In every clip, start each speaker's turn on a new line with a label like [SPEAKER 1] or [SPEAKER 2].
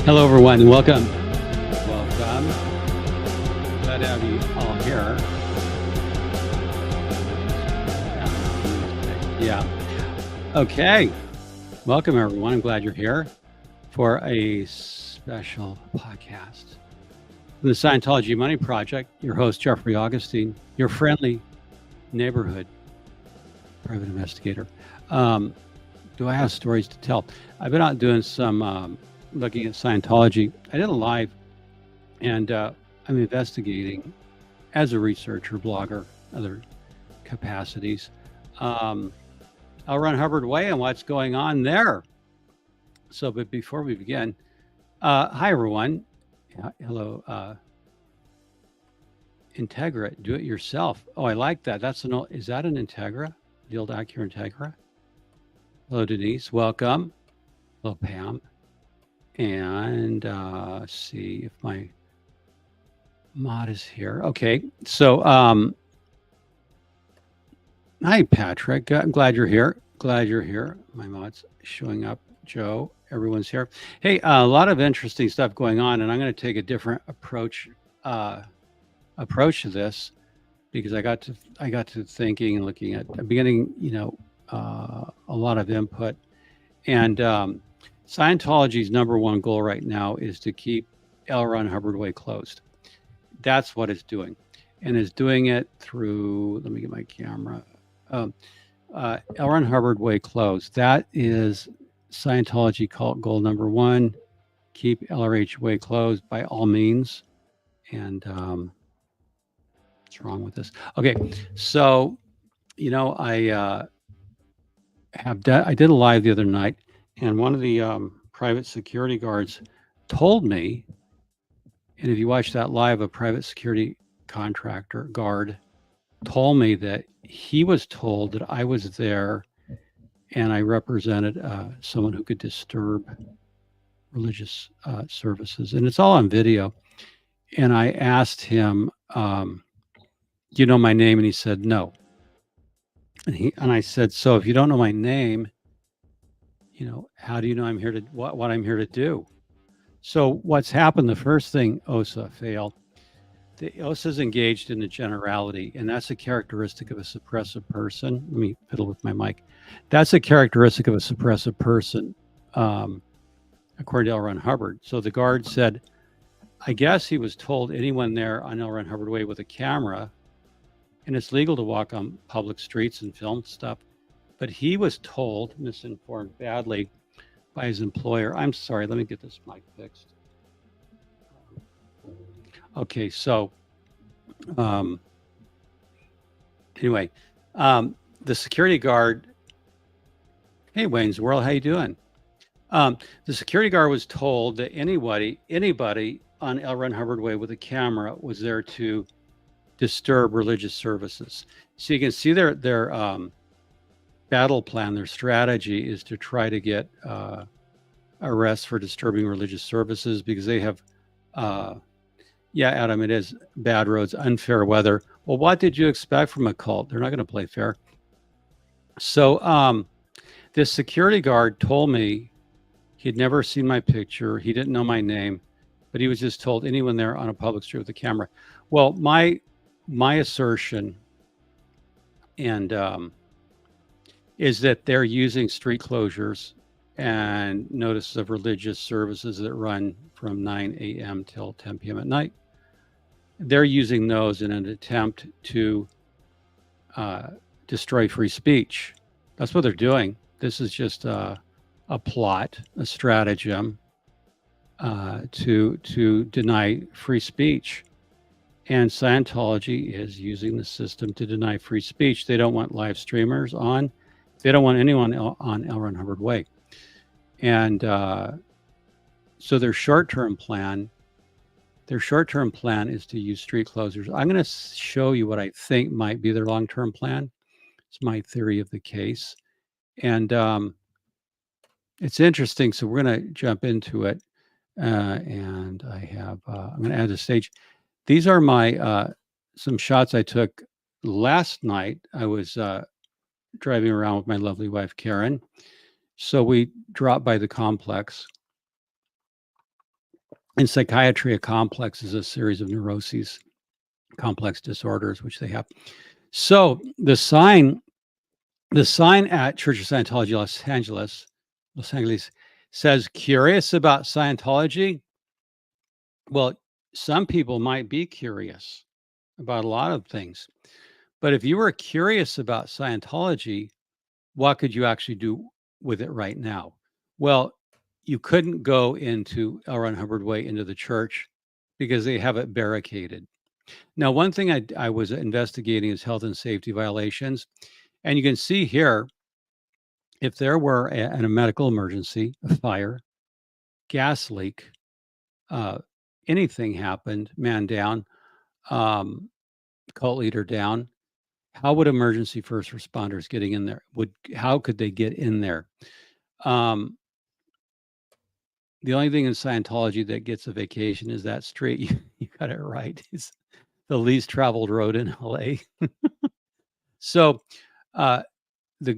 [SPEAKER 1] Hello, everyone, and welcome. Welcome. Glad to have you all here. Yeah. Okay. Welcome, everyone. I'm glad you're here for a special podcast from the Scientology Money Project. Your host, Jeffrey Augustine, your friendly neighborhood private investigator. Do I have stories to tell? I've been out doing some looking at Scientology. I did a live, and I'm investigating as a researcher, blogger, other capacities, L. Ron Hubbard Way and what's going on there. So, but before we begin, hi everyone. Hello, Integra, do it yourself. Oh, I like that. That's an old, is that an Integra? The old Acura Integra? Hello, Denise. Welcome. Hello, Pam. And see if my mod is here. Okay, so hi Patrick, I'm glad you're here. Glad you're here. My mod's showing up. Joe, everyone's here. Hey, a lot of interesting stuff going on, and I'm going to take a different approach to this because I got to thinking and looking at beginning, a lot of input, and Scientology's number one goal right now is to keep L. Ron Hubbard Way closed. That's what it's doing. And it's doing it through, let me get my camera. L. Ron Hubbard Way closed. That is Scientology cult goal number one. Keep LRH Way closed by all means. And what's wrong with this? Okay, so, I did a live the other night. And one of the private security guards told me, and if you watch that live, a private security contractor guard told me that he was told that I was there and I represented someone who could disturb religious services. And it's all on video. And I asked him, do you know my name? And he said, no. And I said, so if you don't know my name, how do you know I'm here to what I'm here to do? So what's happened? The first thing, OSA failed. The OSA is engaged in a generality, and that's a characteristic of a suppressive person. Let me fiddle with my mic. That's a characteristic of a suppressive person, according to L. Ron Hubbard. So the guard said, I guess he was told anyone there on L. Ron Hubbard Way with a camera, and it's legal to walk on public streets and film stuff. But he was told, misinformed badly by his employer. I'm sorry, let me get this mic fixed. Okay, so anyway, the security guard, hey, Wayne's World, how you doing? The security guard was told that anybody on L. Ron Hubbard Way with a camera was there to disturb religious services. So you can see their battle plan, their strategy is to try to get arrests for disturbing religious services because they have, Adam, it is bad roads, unfair weather. Well, what did you expect from a cult? They're not going to play fair. So this security guard told me he'd never seen my picture. He didn't know my name, but he was just told anyone there on a public street with a camera. Well, my assertion and is that they're using street closures and notices of religious services that run from 9 a.m. till 10 p.m. at night. They're using those in an attempt to destroy free speech. That's what they're doing. This is just a plot, a stratagem to deny free speech. And Scientology is using the system to deny free speech. They don't want live streamers on. They don't want anyone on L. Ron Hubbard Way. And So their short-term plan is to use street closers. I'm going to show you what I think might be their long-term plan. It's my theory of the case. And it's interesting. So we're going to jump into it. And I have, I'm going to add a stage. These are my, some shots I took last night. I was driving around with my lovely wife, Karen. So we dropped by the complex. In psychiatry, a complex is a series of neuroses, complex disorders, which they have. So the sign at Church of Scientology, Los Angeles says, curious about Scientology? Well, some people might be curious about a lot of things. But if you were curious about Scientology, what could you actually do with it right now? Well, you couldn't go into L. Ron Hubbard Way into the church because they have it barricaded. Now, one thing I was investigating is health and safety violations. And you can see here, if there were a medical emergency, a fire, gas leak, anything happened, man down, cult leader down, how would emergency first responders getting in there? How could they get in there? The only thing in Scientology that gets a vacation is that street. You got it right. It's the least traveled road in LA. So the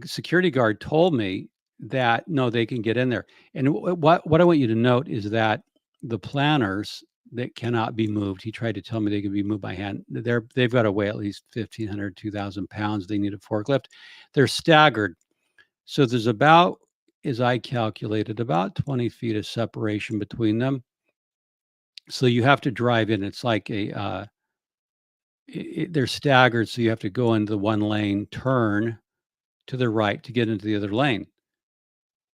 [SPEAKER 1] security guard told me that no, they can get in there. And what I want you to note is that the planners that cannot be moved, he tried to tell me they can be moved by hand. They've got to weigh at least 1,500, 2,000 pounds. They need a forklift. They're staggered. So there's about, as I calculated, about 20 feet of separation between them. So you have to drive in. It's like they're staggered. So you have to go into one lane, turn to the right to get into the other lane.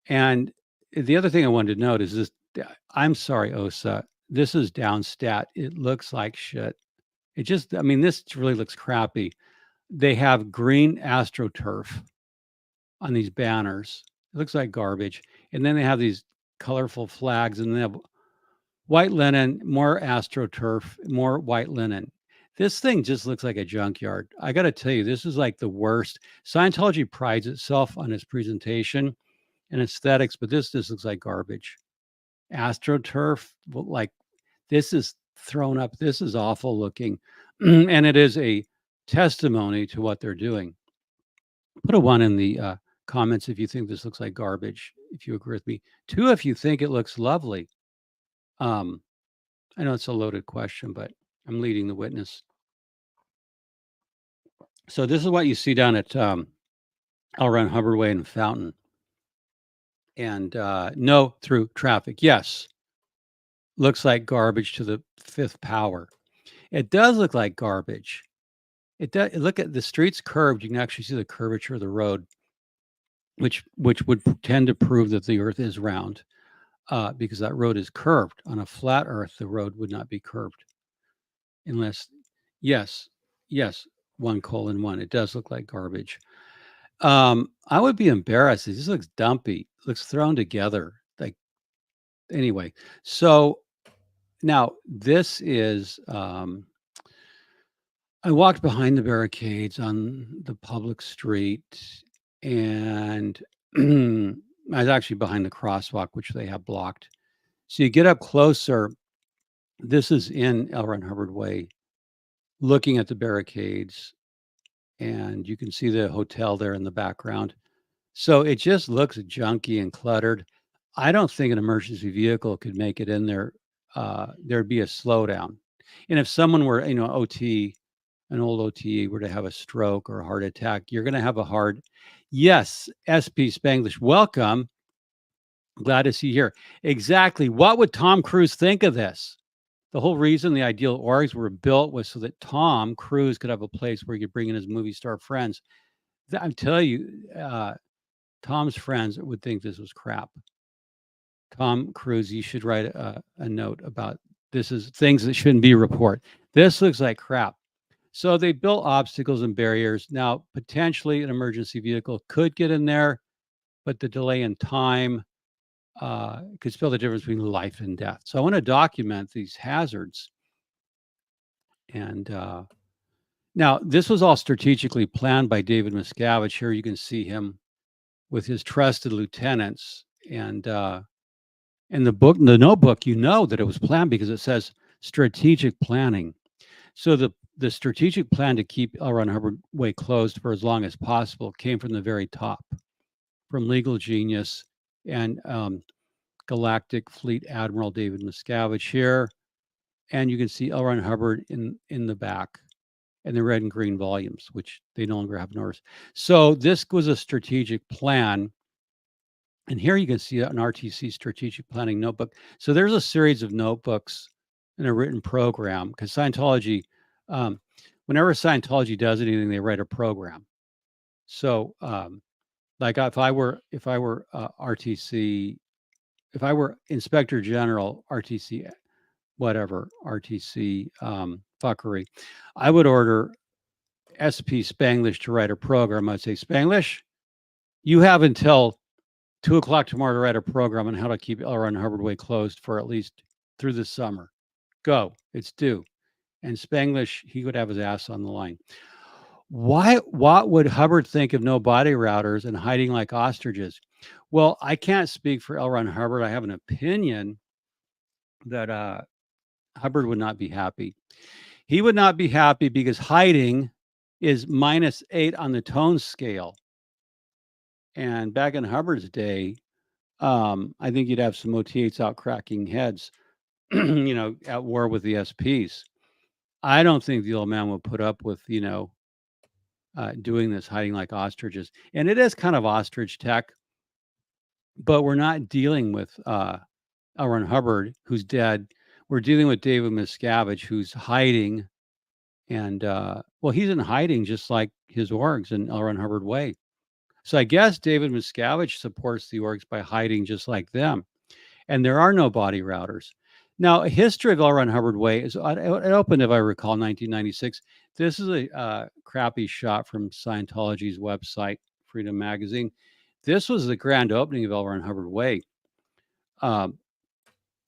[SPEAKER 1] And the other thing I wanted to note is this. I'm sorry, OSA. This is downstat. It looks like shit. This really looks crappy. They have green AstroTurf on these banners. It looks like garbage. And then they have these colorful flags, and they have white linen, more AstroTurf, more white linen. This thing just looks like a junkyard. I got to tell you, this is like the worst. Scientology prides itself on its presentation and aesthetics, but this just looks like garbage. AstroTurf, like this is thrown up. This is awful looking. And it is a testimony to what they're doing. Put a 1 in the comments if you think this looks like garbage, if you agree with me. 2, if you think it looks lovely. I know it's a loaded question, but I'm leading the witness. So this is what you see down at L. Ron Hubbard Way and Fountain. And no through traffic. Yes. Looks like garbage to the 5th power. It does look like garbage. It does. Look at the street's curved. You can actually see the curvature of the road, which would tend to prove that the earth is round, because that road is curved. On a flat earth, the road would not be curved. Unless, yes, 1:1. It does look like garbage. I would be embarrassed. This looks dumpy. It looks thrown together. Like, anyway, so now this is, I walked behind the barricades on the public street, and I was actually behind the crosswalk, which they have blocked. So you get up closer. This is in L. Ron Hubbard Way, looking at the barricades, and you can see the hotel there in the background. So it just looks junky and cluttered. I don't think an emergency vehicle could make it in there. There'd be a slowdown. And if someone were, an old OT were to have a stroke or a heart attack, you're going to have a hard. Yes, SP Spanglish, welcome. Glad to see you here. Exactly. What would Tom Cruise think of this? The whole reason the Ideal Orgs were built was so that Tom Cruise could have a place where he could bring in his movie star friends. I tell you, Tom's friends would think this was crap. Tom Cruise, you should write a note about this is things that shouldn't be reported. This looks like crap. So they built obstacles and barriers. Now, potentially an emergency vehicle could get in there, but the delay in time could spell the difference between life and death. So I want to document these hazards. And now this was all strategically planned by David Miscavige. Here you can see him with his trusted lieutenants. And in the notebook, you know that it was planned because it says strategic planning. So the strategic plan to keep L. Ron Hubbard Way closed for as long as possible came from the very top, from legal genius and Galactic Fleet Admiral David Miscavige here. And you can see L. Ron Hubbard in the back, and the red and green volumes, which they no longer have noticed. So this was a strategic plan. And here you can see an RTC strategic planning notebook. So there's a series of notebooks in a written program, because Scientology, whenever Scientology does anything, they write a program. So like if I were RTC, if I were Inspector General, RTC, whatever, RTC fuckery, I would order SP Spanglish to write a program. I'd say, Spanglish, you have until 2:00 tomorrow to write a program on how to keep L. Ron Hubbard Way closed for at least through the summer. Go, it's due. And Spanglish, he would have his ass on the line. What would Hubbard think of no body routers and hiding like ostriches? Well, I can't speak for L. Ron Hubbard. I have an opinion that Hubbard would not be happy. He would not be happy because hiding is -8 on the tone scale. And back in Hubbard's day, I think you'd have some OT8s out cracking heads, at war with the SPs. I don't think the old man would put up with, doing this, hiding like ostriches. And it is kind of ostrich tech, but we're not dealing with L. Ron Hubbard, who's dead. We're dealing with David Miscavige, who's hiding. And, he's in hiding just like his orgs in L. Ron Hubbard Way. So I guess David Miscavige supports the orgs by hiding just like them. And there are no body routers. Now, a history of L. Ron Hubbard Way is, it opened, if I recall, 1996. This is a crappy shot from Scientology's website, Freedom Magazine. This was the grand opening of L. Ron Hubbard Way.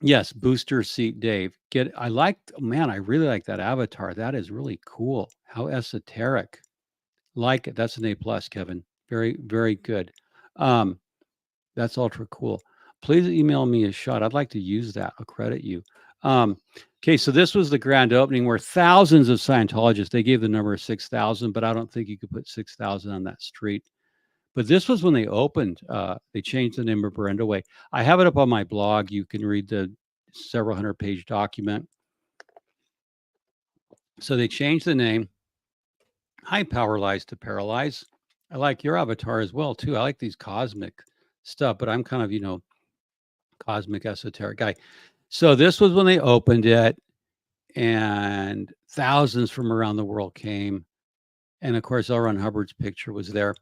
[SPEAKER 1] Yes, booster seat Dave. I really like that avatar. That is really cool. How esoteric. Like it. That's an A+, Kevin. Very, very good. That's ultra cool. Please email me a shot. I'd like to use that. I'll credit you. Okay, so this was the grand opening where thousands of Scientologists, they gave the number of 6,000, but I don't think you could put 6,000 on that street. But this was when they opened. They changed the name of Brenda Way. I have it up on my blog. You can read the several hundred-page document. So they changed the name. High power lies to paralyze. I like your avatar as well, too. I like these cosmic stuff, but I'm kind of, cosmic esoteric guy. So this was when they opened it, and thousands from around the world came. And of course, L. Ron Hubbard's picture was there.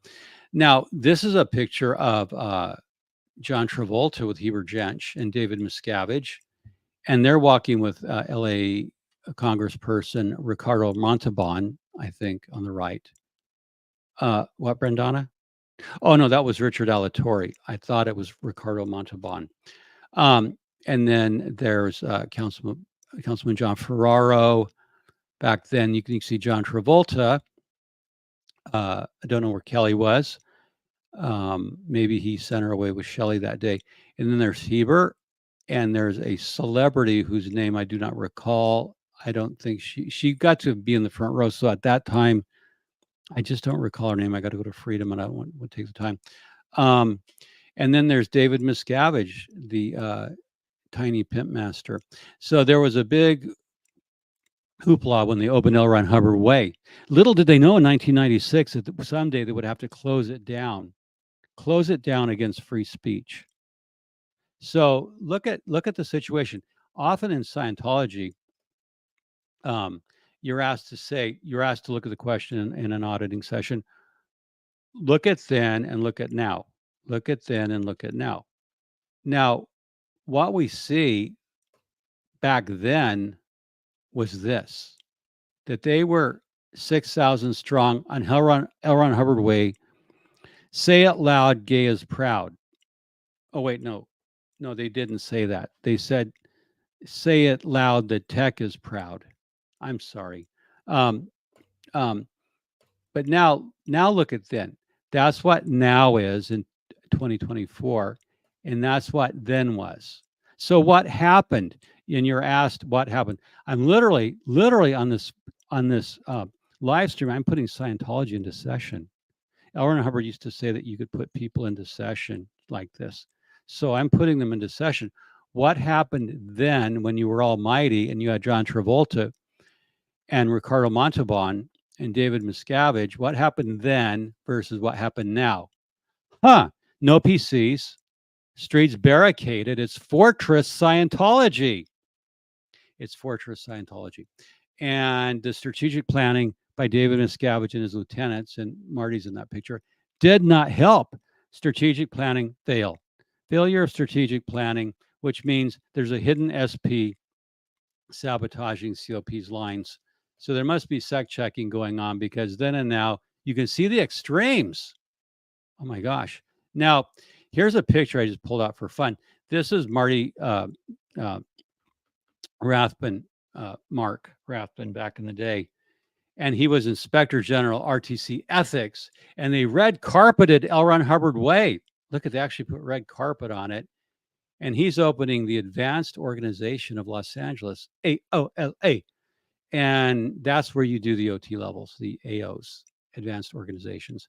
[SPEAKER 1] Now, this is a picture of John Travolta with Heber Jensch and David Miscavige. And they're walking with LA Congressperson Ricardo Montalban, I think, on the right. What, Brendana? Oh, no, that was Richard Alatorre. I thought it was Ricardo Montalban. And then there's Councilman John Ferraro. Back then, you can see John Travolta. I don't know where Kelly was. Maybe he sent her away with Shelley that day. And then there's Heber. And there's a celebrity whose name I do not recall. I don't think she got to be in the front row. So at that time, I just don't recall her name. I got to go to Freedom, and I don't want to take the time. And then there's David Miscavige, the tiny pimp master. So there was a big hoopla when they opened L. Ron Hubbard Way. Little did they know in 1996 that someday they would have to close it down against free speech. So look at the situation. Often in Scientology, you're asked to look at the question in an auditing session. Look at then and look at now. Look at then and look at now. Now, what we see back then was this, that they were 6,000 strong on L. Ron Hubbard Way. Say it loud, gay is proud. Oh, wait, no. No, they didn't say that. They said, "Say it loud. The tech is proud." I'm sorry. Um, um, but now look at then. That's what now is in 2024, and that's what then was. So what happened? And you're asked what happened. I'm literally on this live stream. I'm putting Scientology into session. L. Ron Hubbard used to say that you could put people into session like this. So I'm putting them into session. What happened then when you were almighty and you had John Travolta and Ricardo Montalban and David Miscavige? What happened then versus what happened now? No PCs, streets barricaded. It's Fortress Scientology. It's Fortress Scientology. And the strategic planning by David Miscavige and his lieutenants, and Marty's in that picture, did not help strategic planning fail. Failure of strategic planning, which means there's a hidden SP sabotaging COP's lines. So there must be sec checking going on, because then and now you can see the extremes. Oh my gosh. Now, here's a picture I just pulled out for fun. This is Marty Rathbun, Mark Rathbun back in the day. And he was Inspector General, RTC Ethics. And they red carpeted L. Ron Hubbard Way. Look at, they actually put red carpet on it. And he's opening the Advanced Organization of Los Angeles, AOLA. And that's where you do the OT levels, the AOs, Advanced Organizations.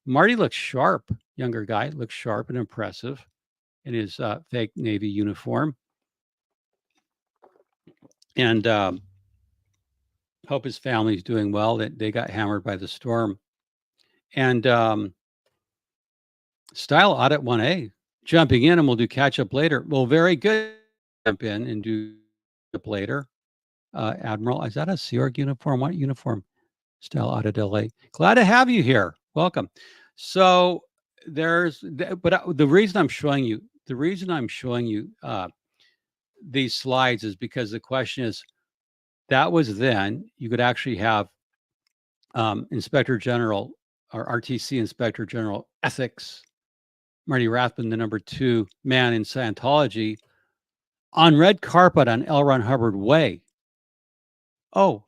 [SPEAKER 1] Marty looks sharp, younger guy, looks sharp and impressive in his fake Navy uniform. And hope his family's doing well. They got hammered by the storm. And Style Audit 1A, jumping in, and we'll do catch up later. Well, very good. Jump in and do up later. Admiral, is that a Sea Org uniform? What uniform? Style Audit LA. Glad to have you here. Welcome. So the reason I'm showing you these slides is because the question is, that was then. You could actually have Inspector General or RTC Inspector General Ethics, Marty Rathbun, the number 2 man in Scientology, on red carpet on L. Ron Hubbard Way. Oh,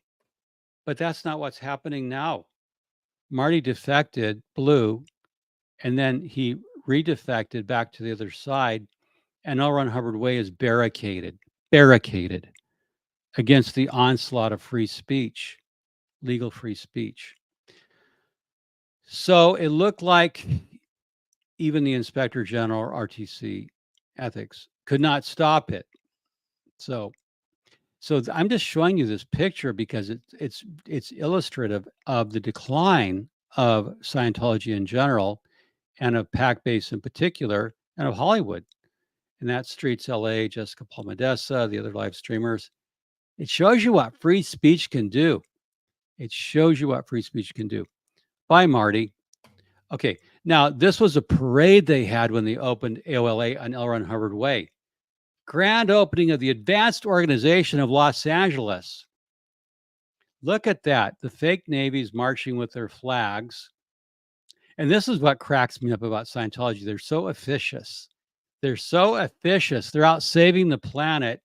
[SPEAKER 1] but that's not what's happening now. Marty defected blue, and then he redefected back to the other side, and L. Ron Hubbard Way is barricaded against the onslaught of free speech, legal free speech. So it looked like even the Inspector General, RTC Ethics, could not stop it. So I'm just showing you this picture because it's illustrative of the decline of Scientology in general, and of Pac Base in particular, and of Hollywood. And that Streets LA, Jessica Palmadessa, the other live streamers. It shows you what free speech can do. It shows you what free speech can do. Bye, Marty. Okay, now this was a parade they had when they opened AOLA on L. Ron Hubbard Way. Grand opening of the Advanced Organization of Los Angeles. Look at that. The fake navies marching with their flags. And this is what cracks me up about Scientology. They're so officious. They're so officious. They're out saving the planet,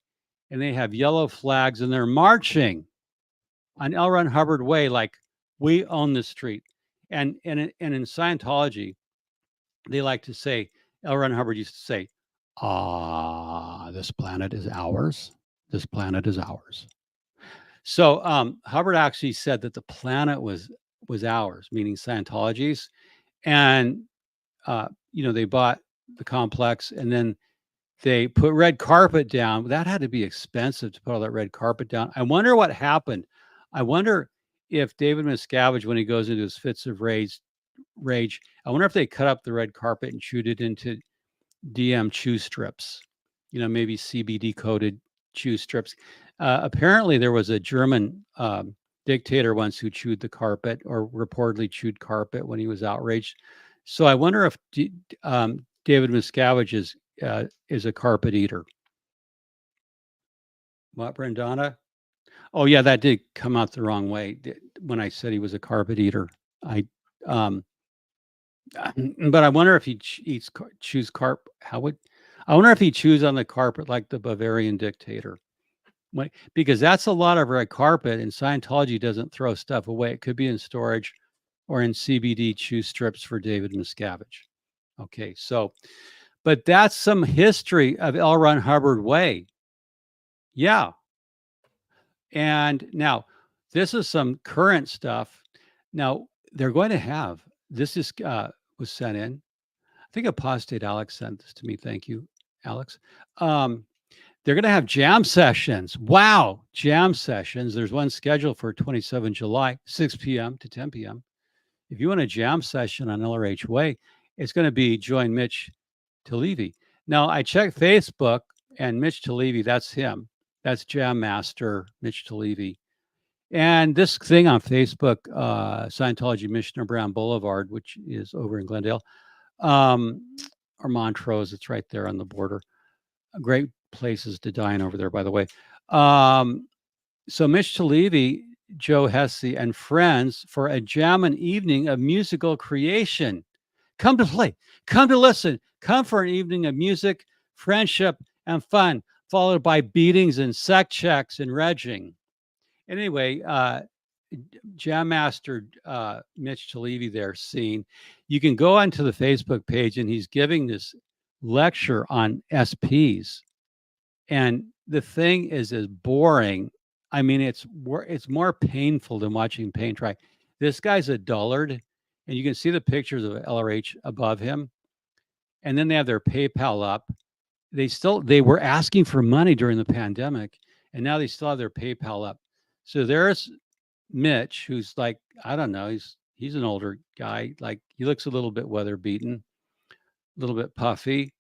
[SPEAKER 1] and they have yellow flags, and they're marching on L. Ron Hubbard Way like we own the street. And in Scientology, they like to say, L. Ron Hubbard used to say, this planet is ours. This planet is ours. So Hubbard actually said that the planet was ours, meaning Scientology's. And, they bought the complex, and then they put red carpet down. That had to be expensive to put all that red carpet down. I wonder what happened. I wonder if David Miscavige, when he goes into his fits of rage, I wonder if they cut up the red carpet and chewed it into DM chew strips, maybe CBD coated chew strips. Apparently there was a German dictator once who chewed the carpet, or reportedly chewed carpet when he was outraged. So I wonder if David Miscavige is a carpet eater. What, Brendana? Oh yeah, that did come out the wrong way when I said he was a carpet eater. But I wonder if he chews carp. How would I wonder if he chews on the carpet like the Bavarian dictator. Because that's a lot of red carpet, and Scientology doesn't throw stuff away. It could be in storage or in CBD chew strips for David Miscavige. Okay, so, but that's some history of L. Ron Hubbard Way. Yeah. And now this is some current stuff. Now they're going to have, this is was sent in. I think Apostate Alex sent this to me. Thank you, Alex. They're going to have jam sessions. Wow, jam sessions. There's one scheduled for 27 July, 6 p.m. to 10 p.m. If you want a jam session on LRH Way, it's going to be join Mitch Talevi. Now, I checked Facebook, and Mitch Talevi, that's him. That's Jam Master Mitch Talevi. And this thing on Facebook, Scientology Missioner Brown Boulevard, which is over in Glendale, or Montrose, it's right there on the border. Great places to dine over there, by the way. So Mitch Talevi, Joe Hesse, and friends for a jammin' evening of musical creation. Come to play, come to listen, come for an evening of music, friendship, and fun, followed by beatings and sec checks and regging. Anyway, Jam Master Mitch Talevi there scene. You can go onto the Facebook page, and he's giving this lecture on SPs. And the thing is as boring. I mean, it's more painful than watching paint dry. This guy's a dullard, and you can see the pictures of LRH above him. And then they have their PayPal up. They were asking for money during the pandemic, and now they still have their PayPal up. So there's Mitch, who's like, I don't know, he's an older guy. Like, he looks a little bit weather beaten, a little bit puffy.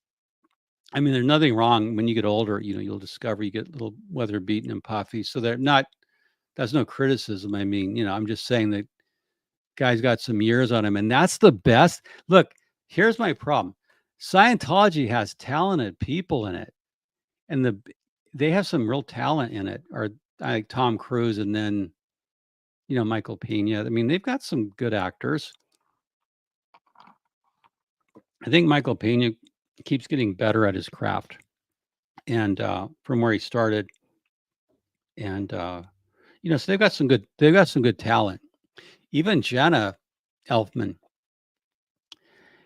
[SPEAKER 1] I mean, there's nothing wrong when you get older, you'll discover you get a little weather beaten and puffy. So that's no criticism. I mean, I'm just saying that guy's got some years on him, and that's the best. Look, here's my problem. Scientology has talented people in it, and they have some real talent in it, or like Tom Cruise, and then, Michael Pena. I mean, they've got some good actors. I think Michael Pena keeps getting better at his craft, and from where he started, and so they've got some good talent. Even Jenna Elfman.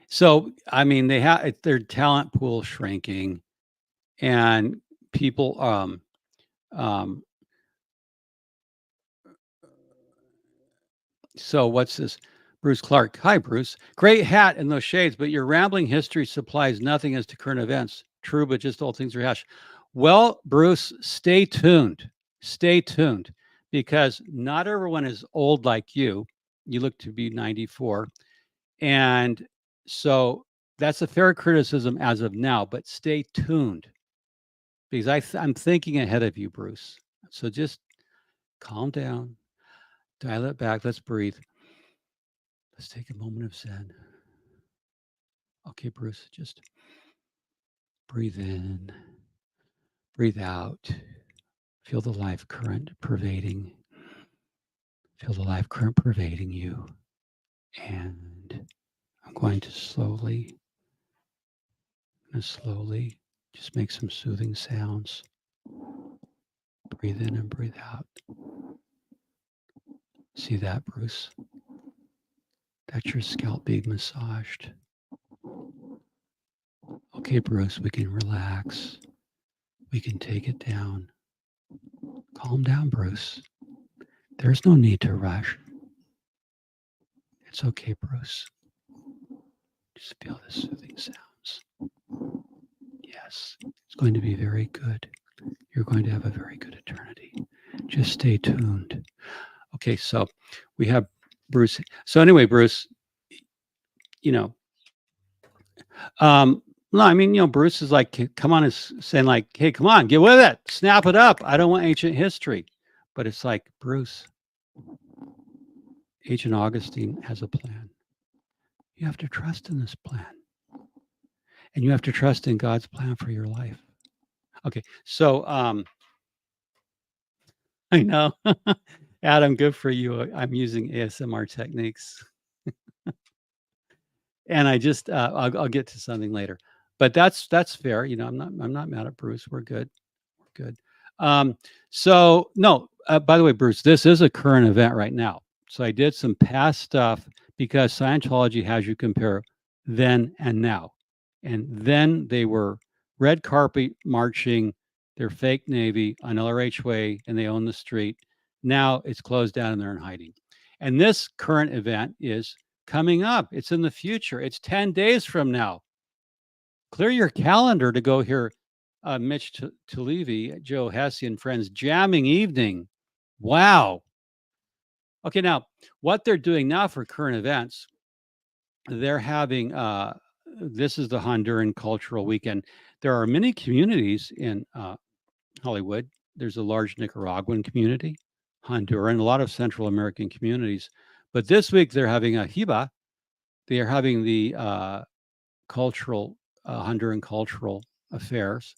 [SPEAKER 1] So I mean, they have their talent pool shrinking, and people so what's this? Bruce Clark. Hi, Bruce. Great hat and those shades, but your rambling history supplies nothing as to current events. True, but just old things rehash. Well, Bruce, stay tuned. Stay tuned, because not everyone is old like you. You look to be 94. And so that's a fair criticism as of now, but stay tuned, because I'm thinking ahead of you, Bruce. So just calm down, dial it back. Let's breathe. Let's take a moment of Zen. Okay, Bruce, just breathe in, breathe out. Feel the life current pervading. Feel the life current pervading you. And I'm going to slowly just make some soothing sounds. Breathe in and breathe out. See that, Bruce? That's your scalp being massaged. Okay, Bruce, we can relax. We can take it down. Calm down, Bruce. There's no need to rush. It's okay, Bruce. Just feel the soothing sounds. Yes, it's going to be very good. You're going to have a very good eternity. Just stay tuned. Okay, so we have Bruce. So anyway, Bruce, no, I mean, Bruce is like, come on, is saying like, hey, come on, get with it, snap it up. I don't want ancient history. But it's like, Bruce, Agent Augustine has a plan. You have to trust in this plan. And you have to trust in God's plan for your life. Okay, so I know. Adam, good for you. I'm using ASMR techniques. And I just, I'll get to something later. But that's fair. I'm not mad at Bruce. We're good. We're good. So no, by the way, Bruce, this is a current event right now. So I did some past stuff because Scientology has you compare then and now. And then they were red carpet marching their fake Navy on LRH Way and they own the street. Now it's closed down and they're in hiding. And this current event is coming up. It's in the future. It's 10 days from now. Clear your calendar to go hear Mitch Levy, Joe Hesse, and friends jamming evening. Wow. Okay, now what they're doing now for current events, they're having this is the Honduran Cultural Weekend. There are many communities in Hollywood. There's a large Nicaraguan community, Honduran, a lot of Central American communities. But this week they're having a hiba. They are having the cultural Honduran cultural affairs,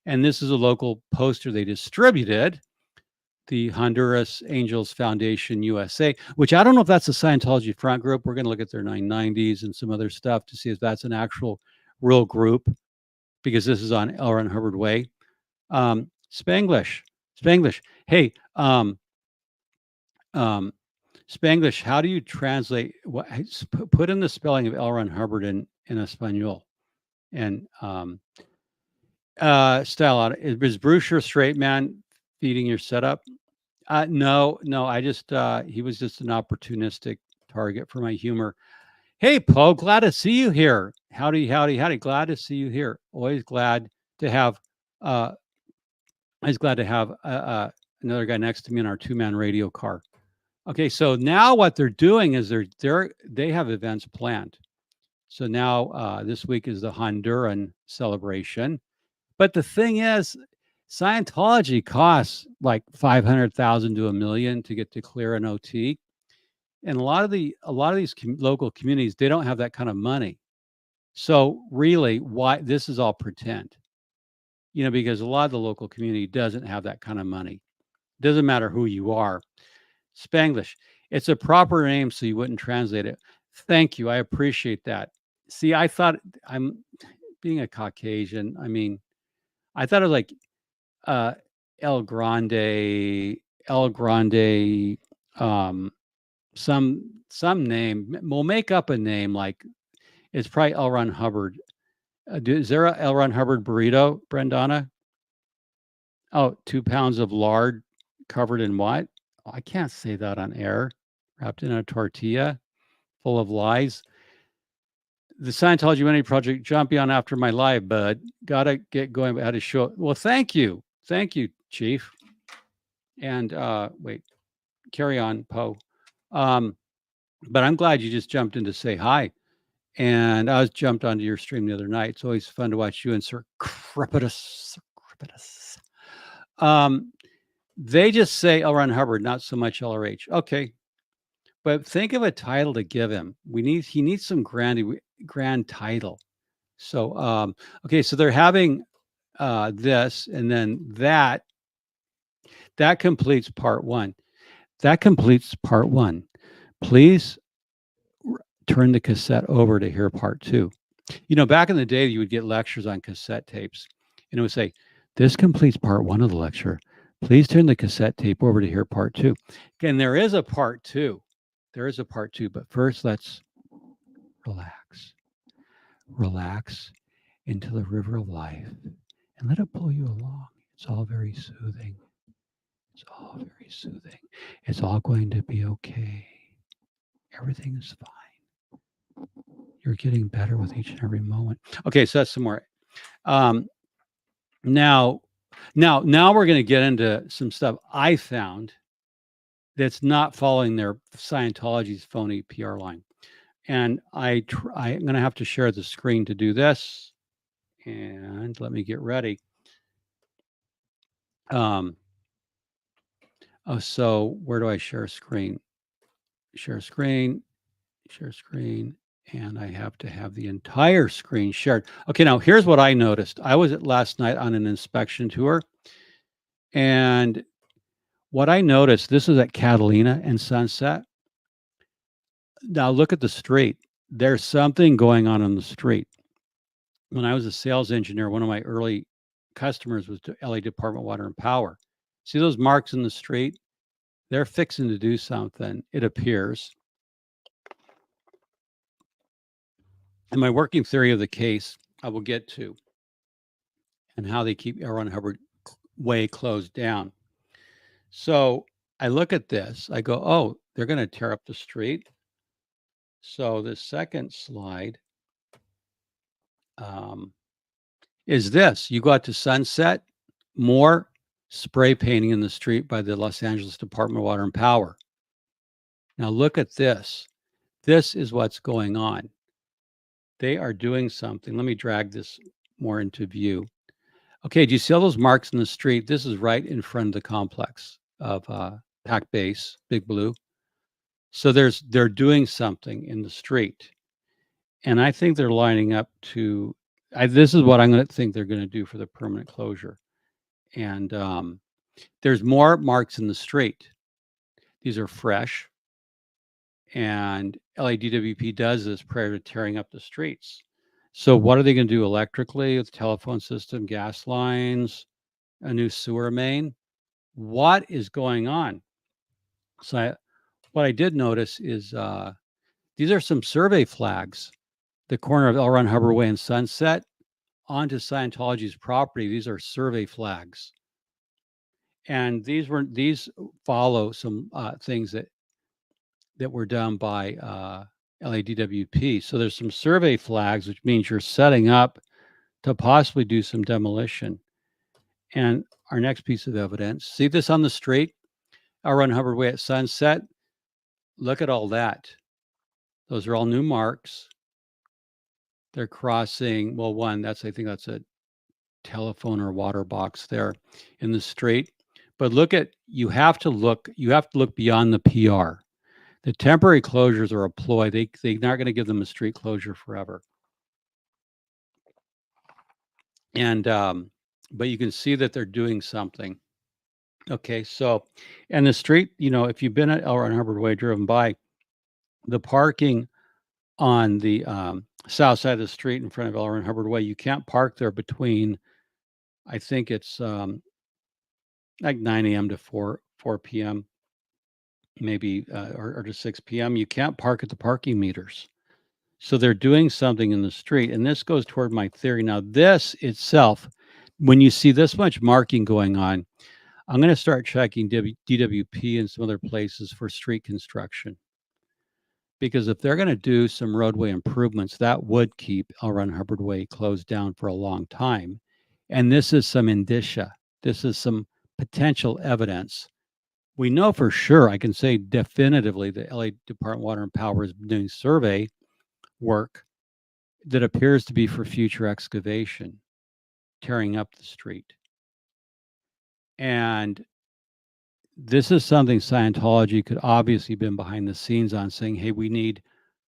[SPEAKER 1] and this is a local poster they distributed. The Honduras Angels Foundation USA, which I don't know if that's a Scientology front group. We're going to look at their 990s and some other stuff to see if that's an actual real group, because this is on L. Ron Hubbard Way. Spanglish. Hey, Spanglish, how do you translate? Put in the spelling of L. Ron Hubbard in Espanol. And style out. Is Bruce your straight man feeding your setup? No. I just he was just an opportunistic target for my humor. Hey, Poe, glad to see you here. Howdy. Glad to see you here. Always glad to have another guy next to me in our 2-man radio car. Okay, so now what they're doing is they have events planned. So now this week is the Honduran celebration. But the thing is, Scientology costs like $500,000 to $1 million to get to clear an OT. And a lot of these local communities, they don't have that kind of money. So really, why this is all pretend, because a lot of the local community doesn't have that kind of money. Doesn't matter who you are. Spanglish, it's a proper name, so you wouldn't translate it. Thank you. I appreciate that. See, I thought I'm being a Caucasian. I mean, I thought it was like El Grande, some name. We'll make up a name like it's probably L. Ron Hubbard. Is there a L. Ron Hubbard burrito, Brendana? Oh, 2 pounds of lard covered in what? Oh, I can't say that on air. Wrapped in a tortilla, full of lies. The Scientology Humanity Project, jumping on after my live, bud. Gotta get going. How to show. Well, thank you, Chief. And wait, carry on, Poe. But I'm glad you just jumped in to say hi. And I was jumped onto your stream the other night. It's always fun to watch you and Sir Crepitus. They just say L. Ron Hubbard, not so much LRH. Okay. But think of a title to give him. He needs some grand title. So okay, so they're having this, and then that completes part one. Please turn the cassette over to hear part two. Back in the day, you would get lectures on cassette tapes, and it would say, "This completes part one of the lecture. Please turn the cassette tape over to hear part two." And there is a part two. But first, let's relax into the river of life and let it pull you along. It's all very soothing. It's all going to be okay. Everything is fine. You're getting better with each and every moment. Okay, so that's some more. Now we're going to get into some stuff I found that's not following their Scientology's phony PR line. And I'm going to have to share the screen to do this. And let me get ready. So where do I share screen? Share screen. And I have to have the entire screen shared. Okay, now here's what I noticed. I was last night on an inspection tour. And what I noticed, this is at Catalina and Sunset. Now look at the street. There's something going on the street. when I was a sales engineer, one of my early customers was to LA Department of Water and Power. See those marks in the street? They're fixing to do something, it appears. And my working theory of the case, I will get to, and how they keep L. Ron Hubbard Way closed down. So I look at this, I go, oh, they're going to tear up the street. So the second slide is this. You go out to Sunset, more spray painting in the street by the Los Angeles Department of Water and Power. Now look at this. This is what's going on. They are doing something. Let me drag this more into view. Okay, do you see all those marks in the street? This is right in front of the complex of Pac Base, Big Blue. So they're doing something in the street. And I think they're lining up to, this is what I'm going to think they're going to do for the permanent closure. And there's more marks in the street. These are fresh. And LADWP does this prior to tearing up the streets. So what are they going to do electrically with the telephone system, gas lines, a new sewer main? What is going on? So what I did notice is these are some survey flags. The corner of L. Ron Hubbard Way and Sunset onto Scientology's property. These are survey flags. And these follow some things that were done by LADWP. So there's some survey flags, which means you're setting up to possibly do some demolition. And our next piece of evidence, see this on the street, L. Ron Hubbard Way at Sunset. Look at all that. Those are all new marks. They're crossing, well, I think that's a telephone or water box there in the street. But you have to look beyond the PR. The temporary closures are a ploy. They're not going to give them a street closure forever. And but you can see that they're doing something. Okay, so, and the street, if you've been at L. Ron Hubbard Way, driven by, the parking on the south side of the street in front of L. Ron Hubbard Way, you can't park there between, I think it's like 9 a.m. to 4 p.m. maybe, or to 6 p.m. You can't park at the parking meters. So they're doing something in the street. And this goes toward my theory. Now, this itself, when you see this much marking going on, I'm going to start checking DWP and some other places for street construction. Because if they're going to do some roadway improvements, that would keep L. Ron Hubbard Way closed down for a long time. And this is some indicia. This is some potential evidence. We know for sure, I can say definitively, the LA Department of Water and Power is doing survey work that appears to be for future excavation, tearing up the street. And this is something Scientology could obviously been behind the scenes on, saying, hey, we need,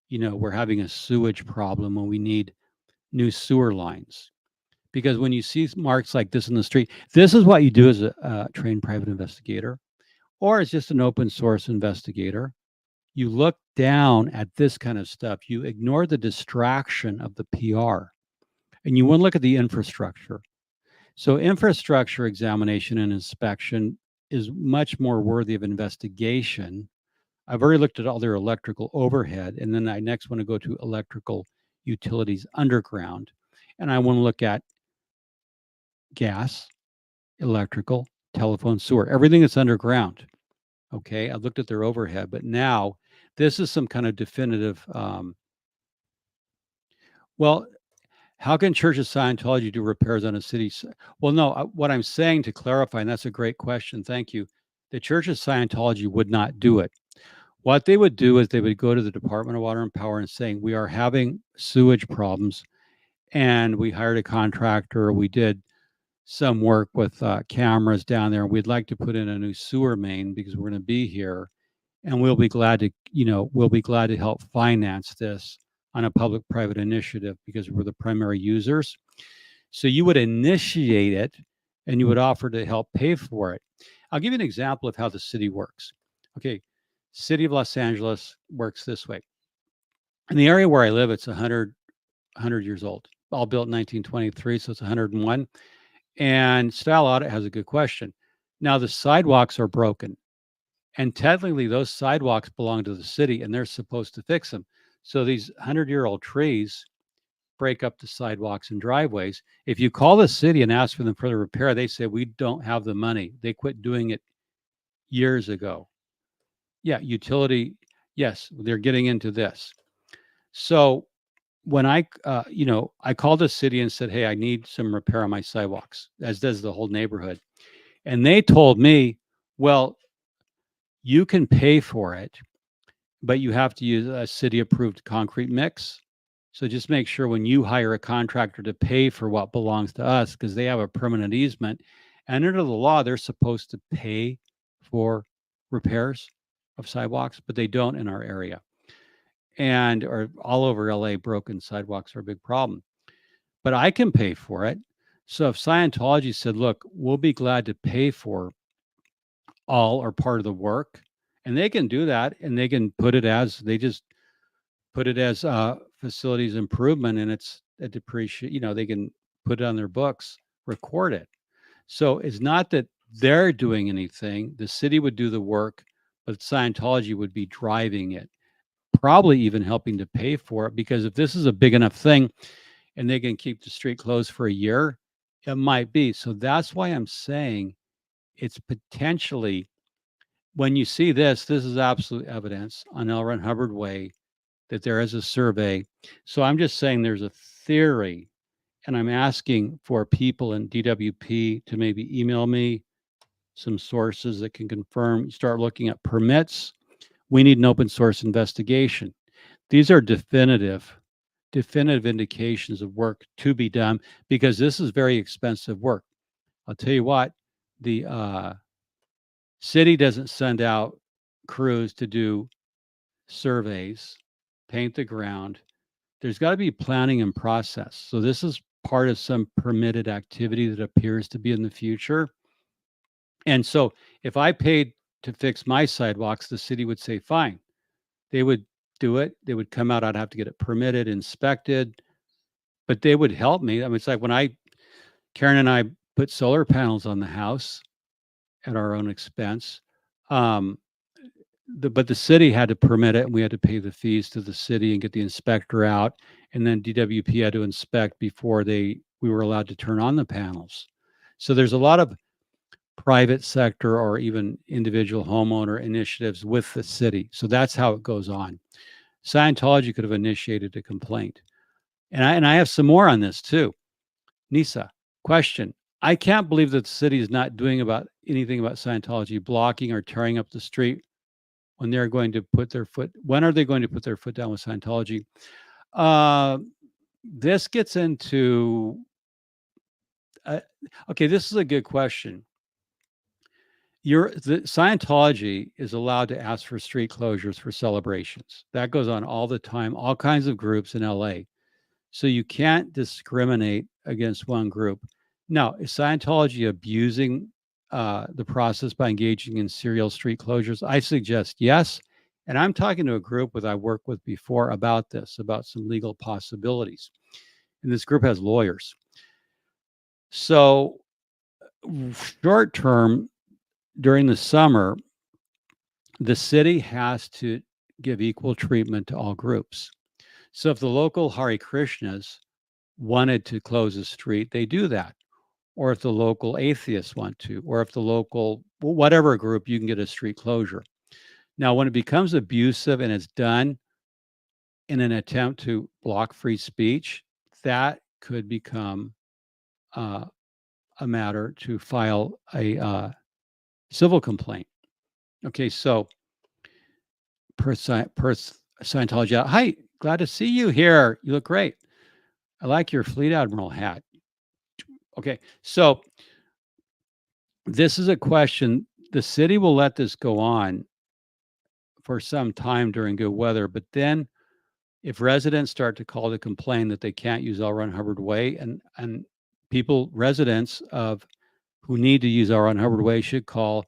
[SPEAKER 1] we're having a sewage problem and we need new sewer lines. Because when you see marks like this in the street, this is what you do as a trained private investigator, or as just an open source investigator. You look down at this kind of stuff. You ignore the distraction of the PR, and you want to look at the infrastructure. So infrastructure examination and inspection is much more worthy of investigation. I've already looked at all their electrical overhead, and then I next want to go to electrical utilities underground, and I want to look at gas, electrical, telephone, sewer, everything that's underground. Okay, I've looked at their overhead, but now this is some kind of definitive. Well, how can Church of Scientology do repairs on a city? Well, no, what I'm saying, to clarify, and that's a great question, thank you. The Church of Scientology would not do it. What they would do is they would go to the Department of Water and Power and saying, we are having sewage problems, and we hired a contractor. We did some work with cameras down there. We'd like to put in a new sewer main because we're going to be here, and we'll be glad to help finance this on a public-private initiative because we're the primary users. So you would initiate it, and you would offer to help pay for it. I'll give you an example of how the city works. Okay, City of Los Angeles works this way. In the area where I live, it's 100 years old. all built in 1923, so it's 101. And Style Audit has a good question. Now, the sidewalks are broken, and technically those sidewalks belong to the city, and they're supposed to fix them. So these 100-year-old trees break up the sidewalks and driveways. If you call the city and ask for them for the repair, they say, we don't have the money. They quit doing it years ago. Yeah, utility, yes, they're getting into this. So when I called the city and said, hey, I need some repair on my sidewalks, as does the whole neighborhood. And they told me, well, you can pay for it, but you have to use a city approved concrete mix. So just make sure when you hire a contractor to pay for what belongs to us, because they have a permanent easement. And under the law, they're supposed to pay for repairs of sidewalks, but they don't in our area. And or all over LA, broken sidewalks are a big problem. But I can pay for it. So if Scientology said, look, we'll be glad to pay for all or part of the work, and they can do that, and they can put it as facilities improvement, and it's a depreciate, they can put it on their books, record it. So it's not that they're doing anything. The city would do the work, but Scientology would be driving it, probably even helping to pay for it, because if this is a big enough thing and they can keep the street closed for a year, it might be. So that's why I'm saying it's potentially, when you see this is absolute evidence on L. Ron Hubbard Way that there is a survey. So I'm just saying there's a theory, and I'm asking for people in DWP to maybe email me some sources that can confirm, start looking at permits. We need an open source investigation. These are definitive indications of work to be done, because this is very expensive work. I'll tell you what, the city doesn't send out crews to do surveys, paint the ground. There's got to be planning and process. So this is part of some permitted activity that appears to be in the future. And so if I paid to fix my sidewalks, the city would say, fine. They would do it. They would come out. I'd have to get it permitted, inspected, but they would help me. I mean, it's like when Karen and I put solar panels on the house at our own expense. But the city had to permit it, and we had to pay the fees to the city and get the inspector out. And then DWP had to inspect before we were allowed to turn on the panels. So there's a lot of private sector or even individual homeowner initiatives with the city. So that's how it goes on. Scientology could have initiated a complaint. And I have some more on this too. Nisa, question. I can't believe that the city is not doing anything about Scientology blocking or tearing up the street when they're going to put their foot. When are they going to put their foot down with Scientology? This gets into, okay, this is a good question. The Scientology is allowed to ask for street closures for celebrations. That goes on all the time, all kinds of groups in LA. So you can't discriminate against one group. Now, is Scientology abusing the process by engaging in serial street closures? I suggest yes. And I'm talking to a group that I worked with before about this, about some legal possibilities. And this group has lawyers. So short term, during the summer, the city has to give equal treatment to all groups. So if the local Hare Krishnas wanted to close a street, they do that. Or if the local atheists want to, or if the local, whatever group, you can get a street closure. Now, when it becomes abusive and it's done in an attempt to block free speech, that could become a matter to file a civil complaint. Okay, so per Scientology, hi, glad to see you here. You look great. I like your Fleet Admiral hat. Okay, so this is a question. The city will let this go on for some time during good weather, but then if residents start to call to complain that they can't use L. Ron Hubbard Way, and residents who need to use L. Ron Hubbard Way should call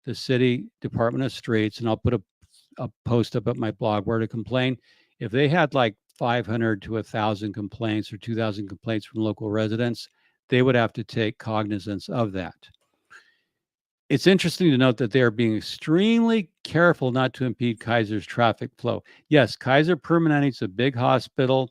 [SPEAKER 1] the city Department of Streets, and I'll put a post up at my blog where to complain. If they had like 500 to 1,000 complaints or 2,000 complaints from local residents, they would have to take cognizance of that. It's interesting to note that they are being extremely careful not to impede Kaiser's traffic flow. Yes, Kaiser Permanente is a big hospital,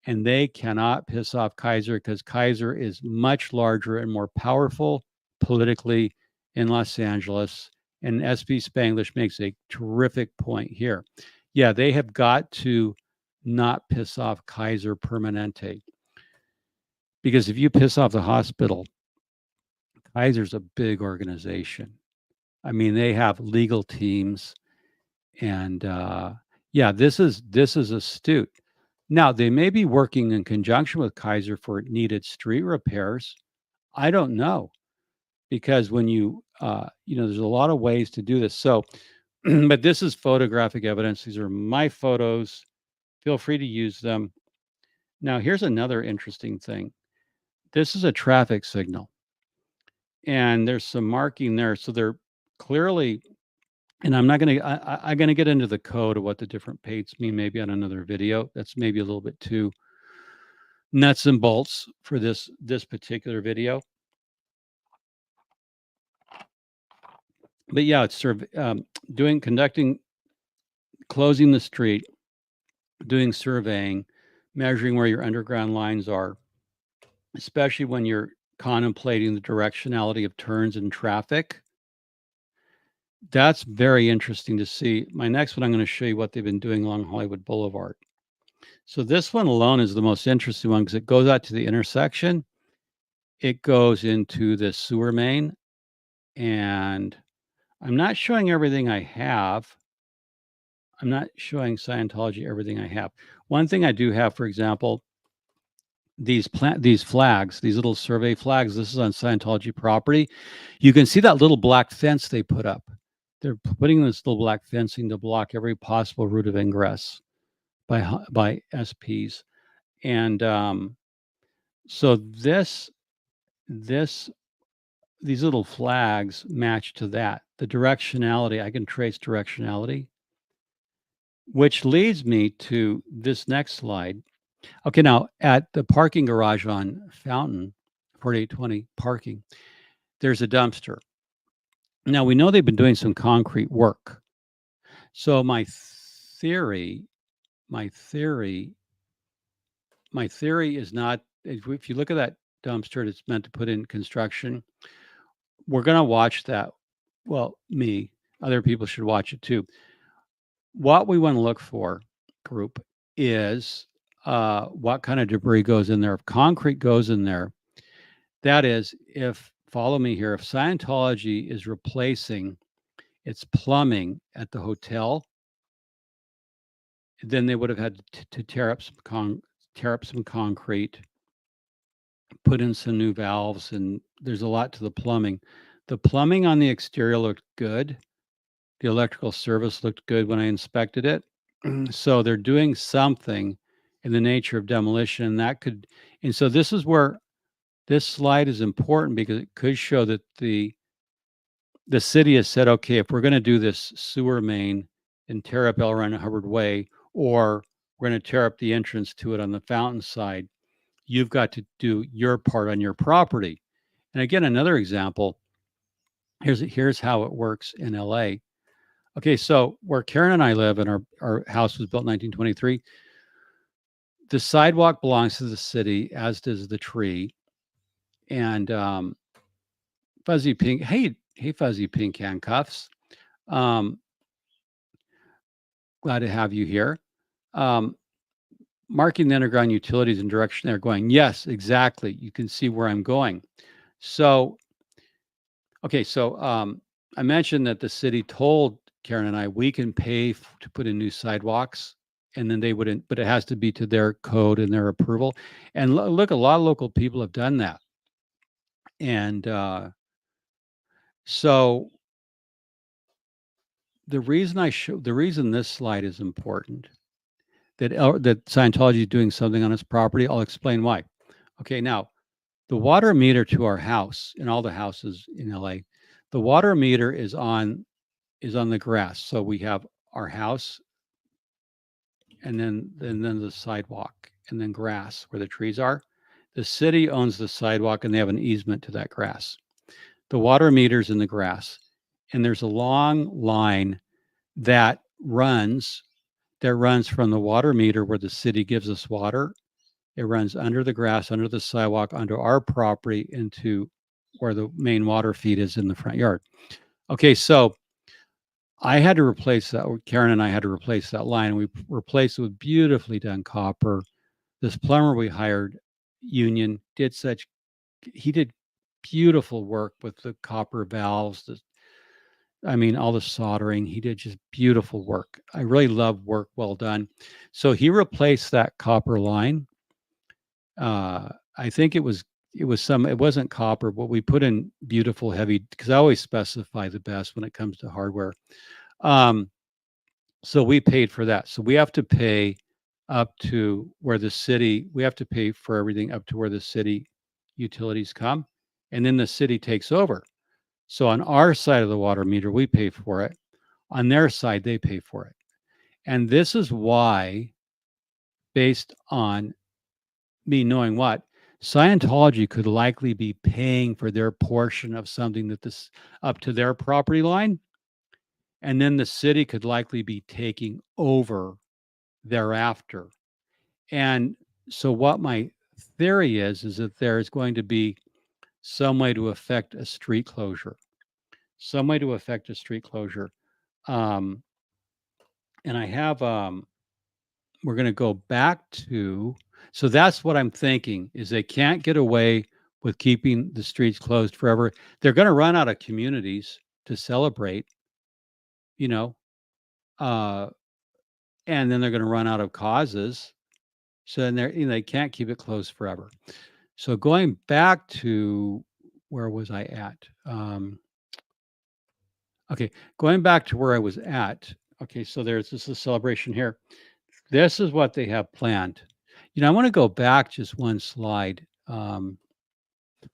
[SPEAKER 1] and they cannot piss off Kaiser because Kaiser is much larger and more powerful politically in Los Angeles. And SB Spanglish makes a terrific point here. Yeah, they have got to not piss off Kaiser Permanente, because if you piss off the hospital, Kaiser's a big organization. I mean, they have legal teams, and yeah, this is astute. Now, they may be working in conjunction with Kaiser for needed street repairs. I don't know, because when there's a lot of ways to do this. So, but this is photographic evidence. These are my photos. Feel free to use them. Now, here's another interesting thing. This is a traffic signal, and there's some marking there. So they're clearly, and I'm not going to, I'm going to get into the code of what the different paints mean maybe on another video. That's maybe a little bit too nuts and bolts for this particular video. But yeah, it's sort of conducting, closing the street, doing surveying, measuring where your underground lines are, especially when you're contemplating the directionality of turns in traffic. That's very interesting to see. My next one, I'm going to show you what they've been doing along Hollywood Boulevard. So this one alone is the most interesting one because it goes out to the intersection. It goes into the sewer main, and I'm not showing everything I have. I'm not showing Scientology everything I have. One thing I do have, for example, these flags, these little survey flags. This is on Scientology property. You can see that little black fence they put up. They're putting this little black fencing to block every possible route of ingress by SPs, and so these little flags match to that. The directionality, I can trace directionality, which leads me to this next slide. Okay, now at the parking garage on Fountain, 4820 parking, there's a dumpster. Now we know they've been doing some concrete work. So my theory is not, if you look at that dumpster that's meant to put in construction, we're going to watch that. Well, other people should watch it too. What we want to look for, group, is what kind of debris goes in there. If concrete goes in there, that is, follow me here, if Scientology is replacing its plumbing at the hotel, then they would have had to tear up some concrete, put in some new valves, and there's a lot to the plumbing. The plumbing on the exterior looked good. The electrical service looked good when I inspected it. So they're doing something in the nature of demolition and so this is where this slide is important, because it could show that the city has said, okay, if we're going to do this sewer main and tear up L. Ron Hubbard Way, or we're going to tear up the entrance to it on the Fountain side, you've got to do your part on your property. And again, another example, here's how it works in LA. Okay, so where Karen and I live, and our house was built in 1923, the sidewalk belongs to the city, as does the tree. And Fuzzy Pink, hey, Fuzzy Pink handcuffs. Glad to have you here. Marking the underground utilities and direction they're going. Yes, exactly. You can see where I'm going. So, okay, so I mentioned that the city told Karen and I, we can pay to put in new sidewalks, and then they wouldn't, but it has to be to their code and their approval. And look, a lot of local people have done that. And so the reason this slide is important, that Scientology is doing something on its property, I'll explain why. Okay, now the water meter to our house, in all the houses in LA, the water meter is on the grass. So we have our house and then the sidewalk, and then grass where the trees are. The city owns the sidewalk, and they have an easement to that grass. The water meter's in the grass, and there's a long line that runs from the water meter where the city gives us water. It runs under the grass, under the sidewalk, onto our property, into where the main water feed is in the front yard. Okay, so I had to replace that. Karen and I had to replace that line. We replaced it with beautifully done copper. This plumber we hired, Union, he did beautiful work with the copper valves. All the soldering. He did just beautiful work. I really love work well done. So he replaced that copper line. I think it wasn't copper, but we put in beautiful heavy, because I always specify the best when it comes to hardware. So we paid for that. So we have to pay up to where we have to pay for everything up to where the city utilities come, and then the city takes over. So on our side of the water meter, we pay for it. On their side, they pay for it. And this is why, based on me knowing what, Scientology could likely be paying for their portion of something that this up to their property line, and then the city could likely be taking over thereafter. And so what my theory is that there is going to be some way to affect a street closure. And I have we're going to go back to, so that's what I'm thinking, is they can't get away with keeping the streets closed forever. They're going to run out of communities to celebrate, uh, and then they're going to run out of causes. So then they can't keep it closed forever. So going back to, where was I at? Okay, going back to where I was at. Okay, so this is a celebration here. This is what they have planned. I want to go back just one slide.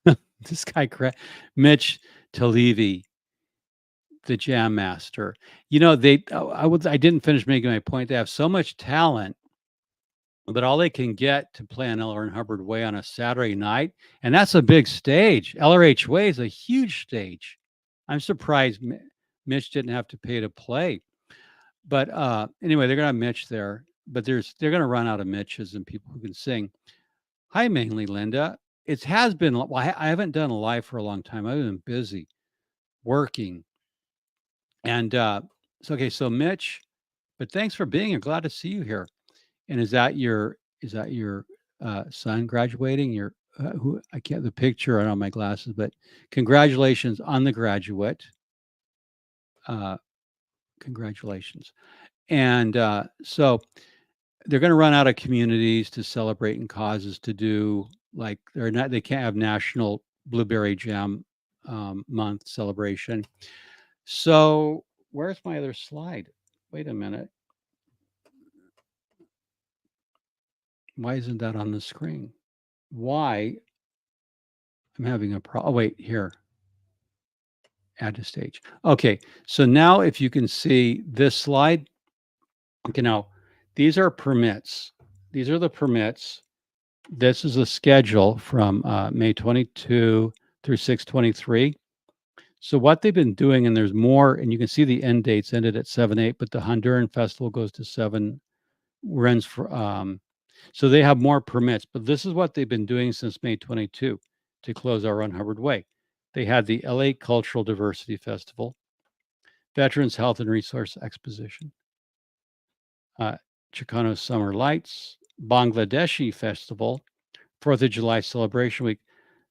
[SPEAKER 1] This guy, Mitch Talevi, the Jam Master. I didn't finish making my point. They have so much talent, but all they can get to play on L.R. Hubbard Way on a Saturday night, and that's a big stage. LRH Way is a huge stage. I'm surprised Mitch didn't have to pay to play. But anyway, they're going to have Mitch there, but they're going to run out of Mitches and people who can sing. Hi, mainly Linda. It has been, well, I haven't done a live for a long time. I've been busy working. And so Mitch, but thanks for being here. Glad to see you here. And is that your son graduating? I can't, the picture, I don't have my glasses, but congratulations on the graduate. Congratulations. And so they're going to run out of communities to celebrate and causes to do, like they can't have National Blueberry Jam Month celebration. So where's my other slide? Wait a minute. Why isn't that on the screen? Why? I'm having a problem. Oh, wait, here. Add to stage. Okay, so now if you can see this slide, okay, now these are permits. These are the permits. This is the schedule from May 22 through 6/23. So what they've been doing, and there's more, and you can see the end dates ended at 7/8, but the Honduran Festival goes to 7, runs for, so they have more permits, but this is what they've been doing since May 22 to close our Run Hubbard Way. They had the LA Cultural Diversity Festival, Veterans Health and Resource Exposition, Chicano Summer Lights, Bangladeshi Festival, 4th of July Celebration Week,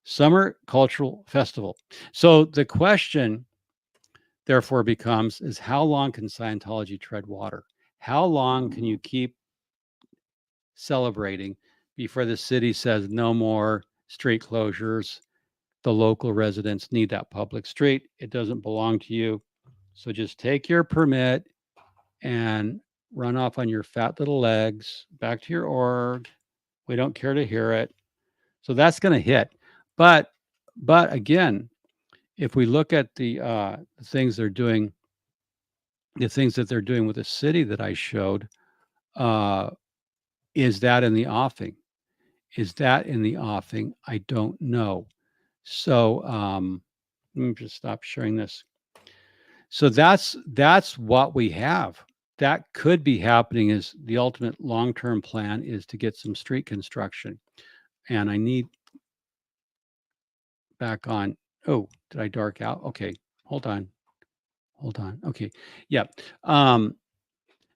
[SPEAKER 1] Summer Cultural Festival. So the question, therefore, becomes, is how long can Scientology tread water? How long can you keep celebrating before the city says no more street closures? The local residents need that public street. It doesn't belong to you. So just take your permit and run off on your fat little legs back to your org. We don't care to hear it. So that's going to hit. But again, if we look at the things they're doing, the things that they're doing with the city that I showed, Is that in the offing? Is that in the offing? I don't know. So let me just stop sharing this. So that's what we have. That could be happening. Is the ultimate long-term plan is to get some street construction. And I need back on. Oh, did I dark out? Okay, hold on. Okay, yeah.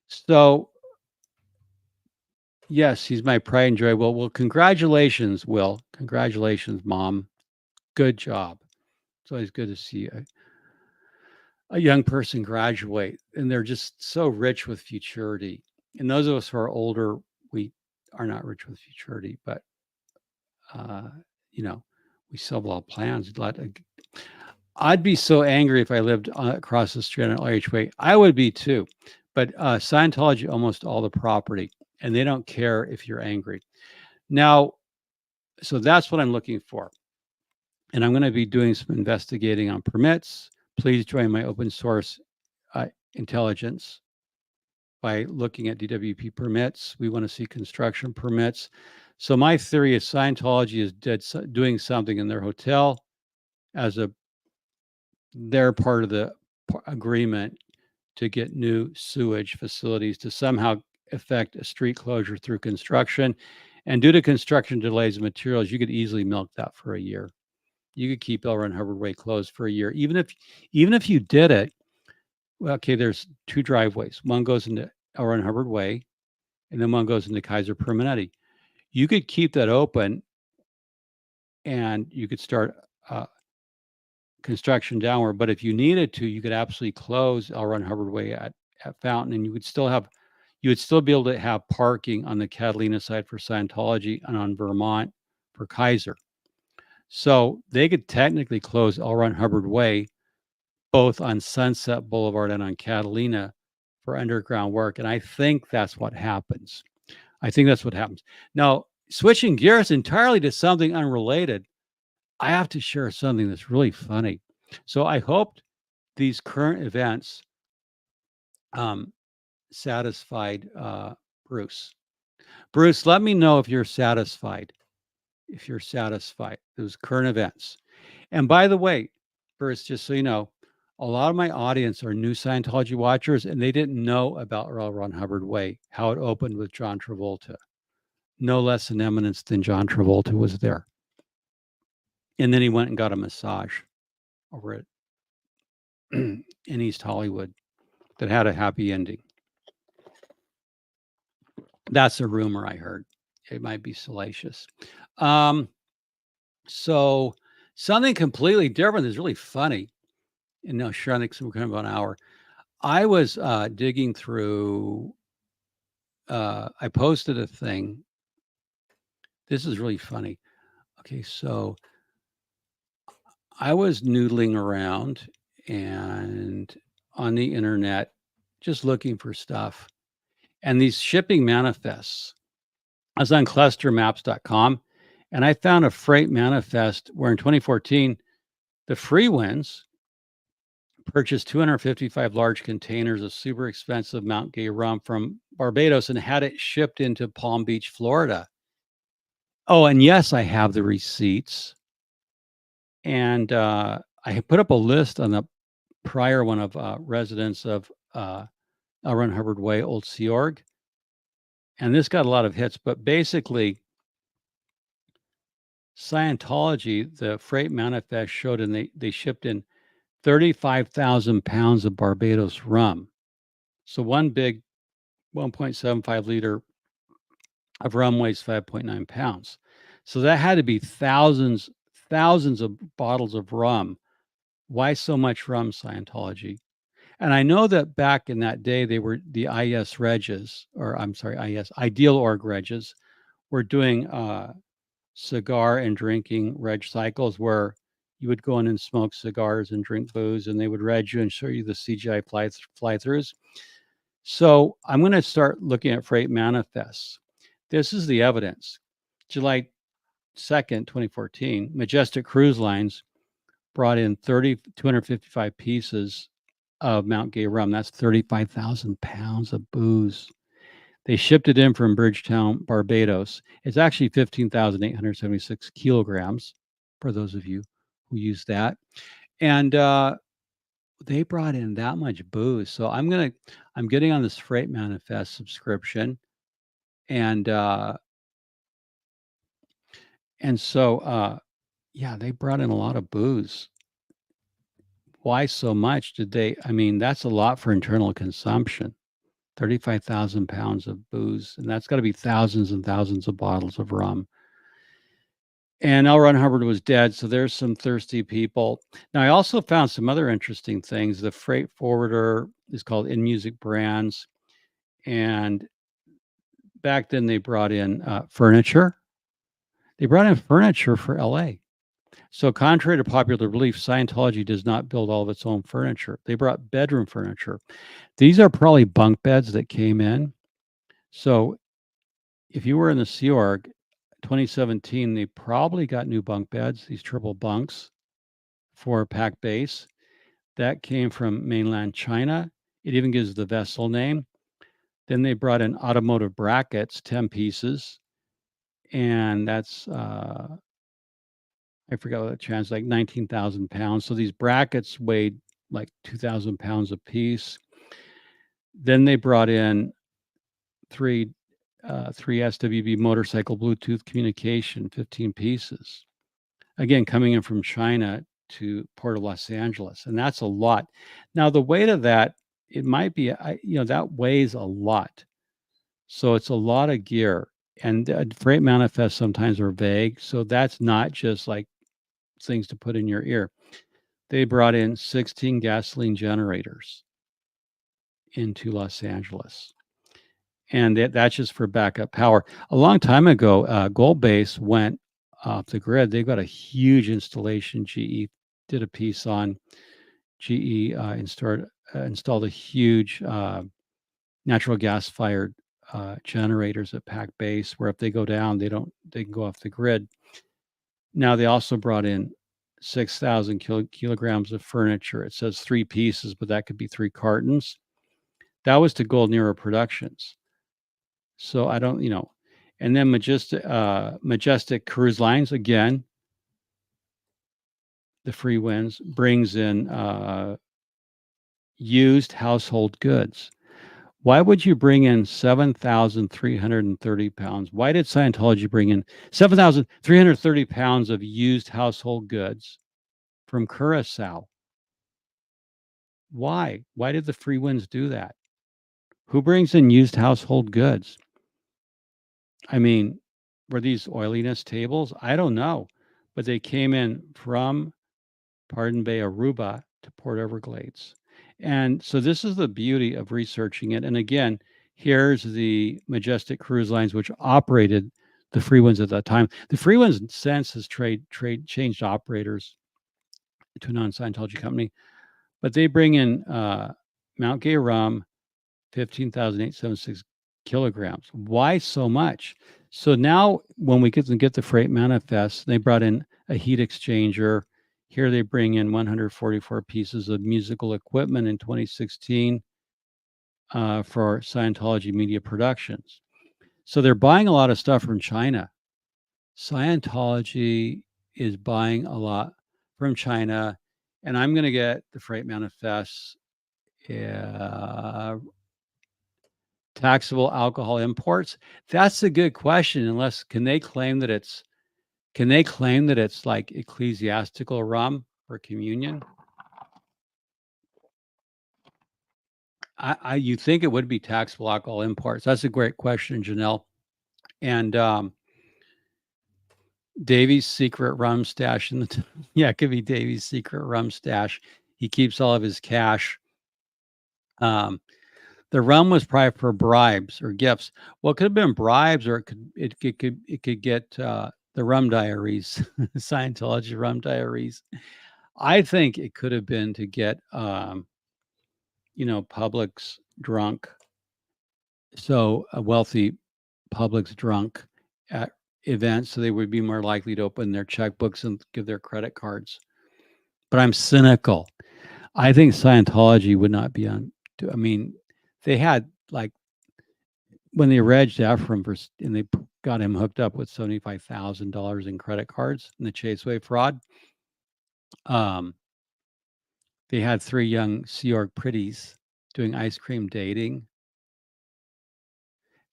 [SPEAKER 1] So yes, he's my pride and joy. Well, congratulations, Will. Congratulations, Mom. Good job. It's always good to see a young person graduate, and they're just so rich with futurity. And those of us who are older, we are not rich with futurity, but uh, you know, we still have a lot of plans. I'd be so angry if I lived across the street on LRH Way. I would be too. But Scientology almost all the property, and they don't care if you're angry. Now, so that's what I'm looking for. And I'm going to be doing some investigating on permits. Please join my open source intelligence by looking at DWP permits. We want to see construction permits. So my theory is Scientology is doing something in their hotel as they're part of the agreement to get new sewage facilities to somehow effect a street closure through construction. And due to construction delays and materials, you could easily milk that for a year. You could keep L. Ron Hubbard Way closed for a year, even if you did it. Well, okay, there's two driveways. One goes into L. Ron Hubbard Way, and then one goes into Kaiser Permanente. You could keep that open, and you could start construction downward. But if you needed to, you could absolutely close L. Ron Hubbard Way at Fountain, and you would still be able to have parking on the Catalina side for Scientology and on Vermont for Kaiser. So they could technically close L. Ron Hubbard Way both on Sunset Boulevard and on Catalina for underground work. And I think that's what happens. Now, switching gears entirely to something unrelated, I have to share something that's really funny. So I hoped these current events satisfied Bruce. Bruce, let me know if you're satisfied. Those current events. And by the way, Bruce, just so you know, a lot of my audience are new Scientology watchers, and they didn't know about L. Ron Hubbard Way, how it opened with John Travolta. No less an eminence than John Travolta was there. And then he went and got a massage over it in East Hollywood that had a happy ending. That's a rumor I heard. It might be salacious. So something completely different is really funny. And now, sure, I think some kind of an hour. I was digging through. I posted a thing. This is really funny. Okay, so I was noodling around and on the internet, just looking for stuff. And these shipping manifests, I was on clustermaps.com, and I found a freight manifest where in 2014, the Freewinds purchased 255 large containers of super expensive Mount Gay rum from Barbados and had it shipped into Palm Beach, Florida. Oh, and yes, I have the receipts. And I put up a list on the prior one of residents of L. Ron Hubbard Way, Old Sea Org. And this got a lot of hits, but basically, Scientology, the freight manifest showed, and they shipped in 35,000 pounds of Barbados rum. So one big 1.75 liter of rum weighs 5.9 pounds. So that had to be thousands of bottles of rum. Why so much rum, Scientology? And I know that back in that day, they were the Ideal Org Regs were doing cigar and drinking reg cycles where you would go in and smoke cigars and drink booze, and they would reg you and show you the CGI fly-throughs. So I'm going to start looking at freight manifests. This is the evidence. July 2nd, 2014, Majestic Cruise Lines brought in 255 pieces of Mount Gay rum. That's 35,000 pounds of booze. They shipped it in from Bridgetown, Barbados. It's actually 15,876 kilograms for those of you who use that. And they brought in that much booze. So I'm getting on this Freight Manifest subscription. And so yeah, they brought in a lot of booze. Why so much did they? I mean, that's a lot for internal consumption. 35,000 pounds of booze, and that's got to be thousands and thousands of bottles of rum. And L. Ron Hubbard was dead, so there's some thirsty people. Now, I also found some other interesting things. The freight forwarder is called In Music Brands, and back then they brought in furniture. They brought in furniture for LA. So, contrary to popular belief, Scientology does not build all of its own furniture. They brought bedroom furniture. These are probably bunk beds that came in. So, if you were in the Sea Org 2017, they probably got new bunk beds, these triple bunks for pack base. That came from mainland China. It even gives the vessel name. Then they brought in automotive brackets, 10 pieces. And that's, I forgot what it translates, like 19,000 pounds. So these brackets weighed like 2,000 pounds a piece. Then they brought in three SWB motorcycle Bluetooth communication, 15 pieces. Again, coming in from China to Port of Los Angeles, and that's a lot. Now, the weight of that, it might be, that weighs a lot. So it's a lot of gear. And freight manifests sometimes are vague. So that's not just like things to put in your ear. They brought in 16 gasoline generators into Los Angeles. And that's just for backup power. A long time ago, Gold Base went off the grid. They've got a huge installation. GE did a piece on. GE installed a huge natural gas fired generators at Pack Base, where if they go down, they can go off the grid. Now they also brought in 6,000 kilograms of furniture. It says 3 pieces, but that could be 3 cartons. That was to Golden Era Productions. So I don't, and then Majestic Cruise Lines, again, the free winds, brings in used household goods. Why would you bring in 7,330 pounds? Why did Scientology bring in 7,330 pounds of used household goods from Curacao? Why? Why did the free winds do that? Who brings in used household goods? I mean, were these oiliness tables? I don't know. But they came in from Pardon Bay, Aruba to Port Everglades. And so this is the beauty of researching it. And again, here's the Majestic Cruise Lines, which operated the free winds at that time. The free winds since has changed operators to a non-Scientology company, but they bring in Mount Gay Rum, 15,876 kilograms. Why so much? So now when we get the freight manifest, they brought in a heat exchanger. Here they bring in 144 pieces of musical equipment in 2016 for Scientology Media Productions. So they're buying a lot of stuff from China. Scientology is buying a lot from China, and I'm going to get the freight manifests. Taxable alcohol imports. That's a good question. Can they claim that it's like ecclesiastical rum or communion? You think it would be taxable alcohol imports? That's a great question, Janelle. And Davy's secret rum stash yeah, it could be Davy's secret rum stash. He keeps all of his cash. The rum was probably for bribes or gifts. Well, it could have been bribes, or it could get the rum diaries, Scientology rum diaries. I think it could have been to get publics drunk. So a wealthy public's drunk at events, so they would be more likely to open their checkbooks and give their credit cards. But I'm cynical. I think Scientology would not be on. I mean, they had like when they reg Ephraim and they got him hooked up with $75,000 in credit cards in the Chaseway fraud, they had 3 young Sea Org pretties doing ice cream dating.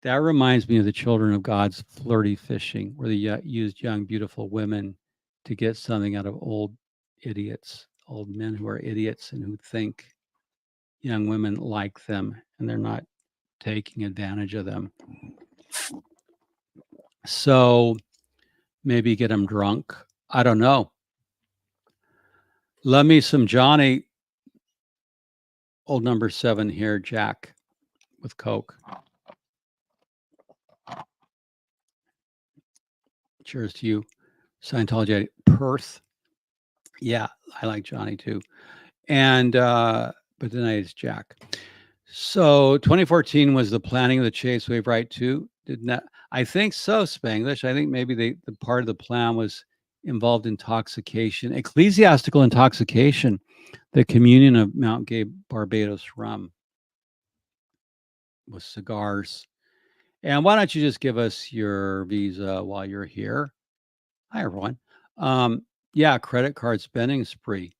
[SPEAKER 1] That reminds me of the Children of God's flirty fishing, where they used young, beautiful women to get something out of old idiots, old men who are idiots and who think young women like them and they're not taking advantage of them. So maybe get them drunk. I don't know. Love me some Johnny, old number 7 here, Jack, with Coke. Cheers to you. Scientology, Perth. Yeah, I like Johnny too. And, but tonight it's Jack. So 2014 was the planning of the Chase Wave, right? Too? Didn't that? I think so, Spanglish. I think maybe the part of the plan was involved intoxication, ecclesiastical intoxication, the communion of Mount Gay Barbados rum with cigars. And why don't you just give us your visa while you're here? Hi, everyone. Yeah, credit card spending spree.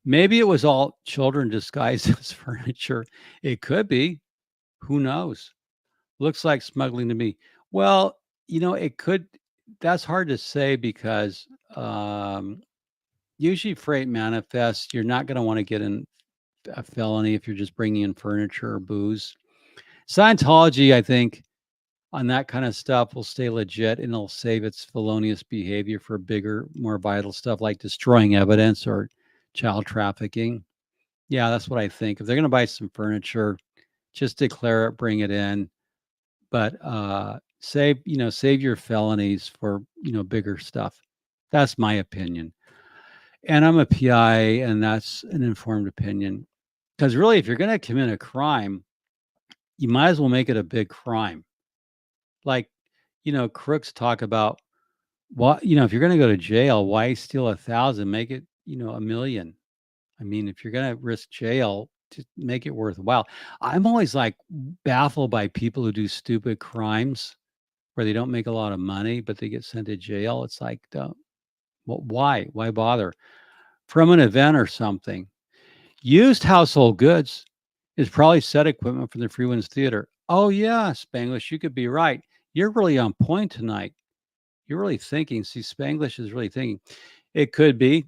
[SPEAKER 1] Maybe it was all children disguised as furniture. It could be. Who knows? Looks like smuggling to me. Well, it could. That's hard to say because usually freight manifests, you're not going to want to get in a felony if you're just bringing in furniture or booze. Scientology, I think, on that kind of stuff will stay legit and it'll save its felonious behavior for bigger, more vital stuff like destroying evidence or child trafficking. Yeah, that's what I think. If they're going to buy some furniture, just declare it, bring it in, but save your felonies for bigger stuff. That's my opinion. And I'm a PI, and that's an informed opinion. Because really, if you're going to commit a crime, you might as well make it a big crime. Like, crooks talk about what, if you're going to go to jail, why steal 1,000? Make it, 1,000,000. I mean, if you're going to risk jail, to make it worthwhile. I'm always like baffled by people who do stupid crimes where they don't make a lot of money, but they get sent to jail. It's like, why? Why bother? From an event or something. Used household goods is probably set equipment from the Freewinds Theater. Oh, yeah, Spanglish, you could be right. You're really on point tonight. You're really thinking. See, Spanglish is really thinking. It could be.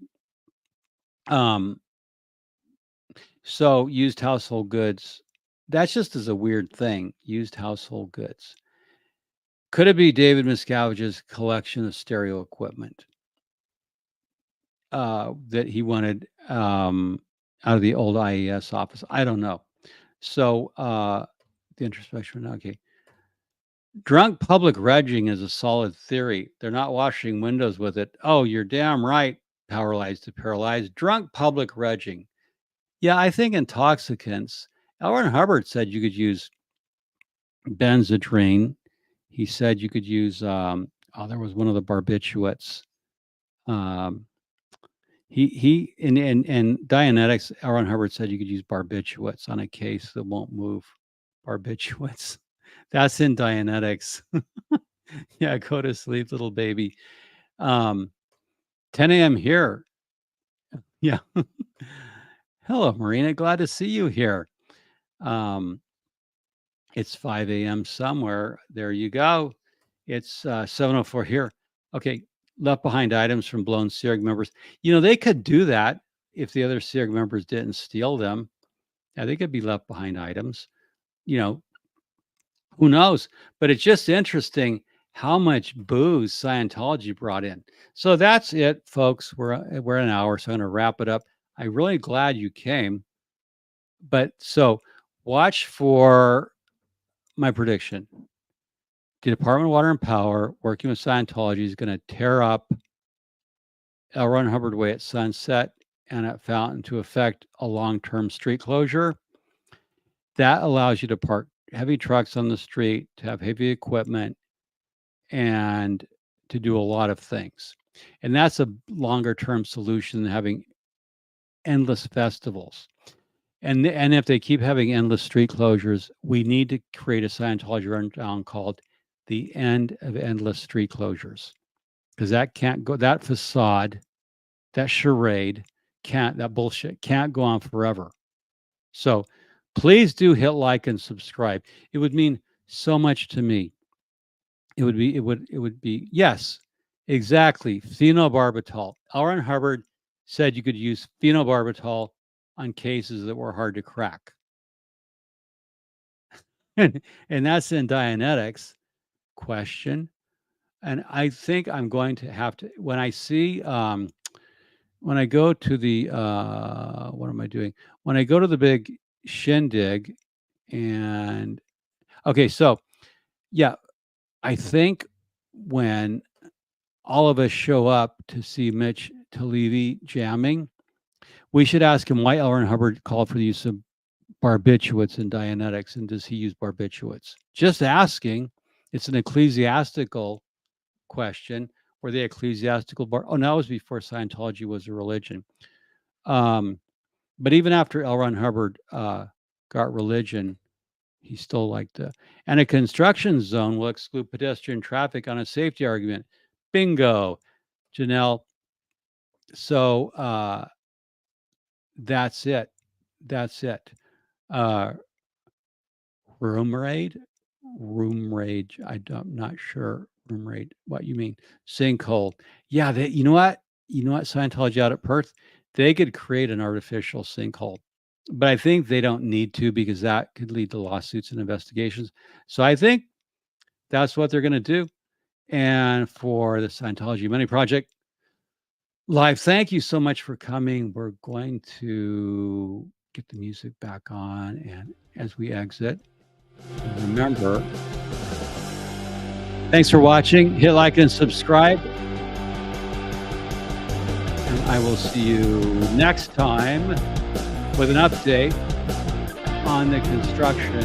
[SPEAKER 1] So used household goods, that's just as a weird thing. Used household goods. Could it be David Miscavige's collection of stereo equipment that he wanted out of the old IES office? I don't know. So the introspection. Okay. Drunk public regging is a solid theory. They're not washing windows with it. Oh, you're damn right. Paralyzed to paralyzed. Drunk public regging. Yeah, I think intoxicants. L. Ron Hubbard said you could use Benzedrine. He said you could use. There was one of the barbiturates. He and Dianetics. L. Ron Hubbard said you could use barbiturates on a case that won't move. Barbiturates. That's in Dianetics. Yeah, go to sleep, little baby. 10 a.m. here. Yeah. Hello, Marina. Glad to see you here. It's 5 a.m. somewhere. There you go. It's 7:04 here. Okay. Left behind items from blown SIRG members. They could do that if the other SIRG members didn't steal them. Yeah, they could be left behind items. Who knows? But it's just interesting how much booze Scientology brought in. So that's it, folks. We're an hour, so I'm going to wrap it up. I'm really glad you came. But so watch for my prediction. The Department of Water and Power, working with Scientology, is going to tear up L. Ron Hubbard Way at Sunset and at Fountain to effect a long-term street closure. That allows you to park heavy trucks on the street, to have heavy equipment, and to do a lot of things. And that's a longer term solution than having endless festivals. And if they keep having endless street closures, we need to create a Scientology rundown called the End of Endless Street Closures, because that can't go. That facade, that charade, that bullshit can't go on forever. So please do hit like and subscribe. It would mean so much to me. It would be yes, exactly. Phenobarbital. L. Ron Hubbard said you could use phenobarbital on cases that were hard to crack. And that's in Dianetics question. And I think I'm going to have to, when I see, when I go to the, what am I doing? When I go to the big shindig and, okay, so yeah, I think when all of us show up to see Mitch Talevi jamming, we should ask him why L. Ron Hubbard called for the use of barbiturates in Dianetics, and does he use barbiturates? Just asking. It's an ecclesiastical question. Were they ecclesiastical oh, no, it was before Scientology was a religion. But even after L. Ron Hubbard got religion, he still liked to. And a construction zone will exclude pedestrian traffic on a safety argument. Bingo, Janelle. So that's it. That's it. Room raid. I'm not sure. Room raid. What you mean? Sinkhole. Yeah. You know what? Scientology out at Perth, they could create an artificial sinkhole, but I think they don't need to, because that could lead to lawsuits and investigations. So I think that's what they're going to do. And for the Scientology Money Project Live, thank you so much for coming. We're going to get the music back on, and as we exit, remember, thanks for watching. Hit like and subscribe. And I will see you next time with an update on the construction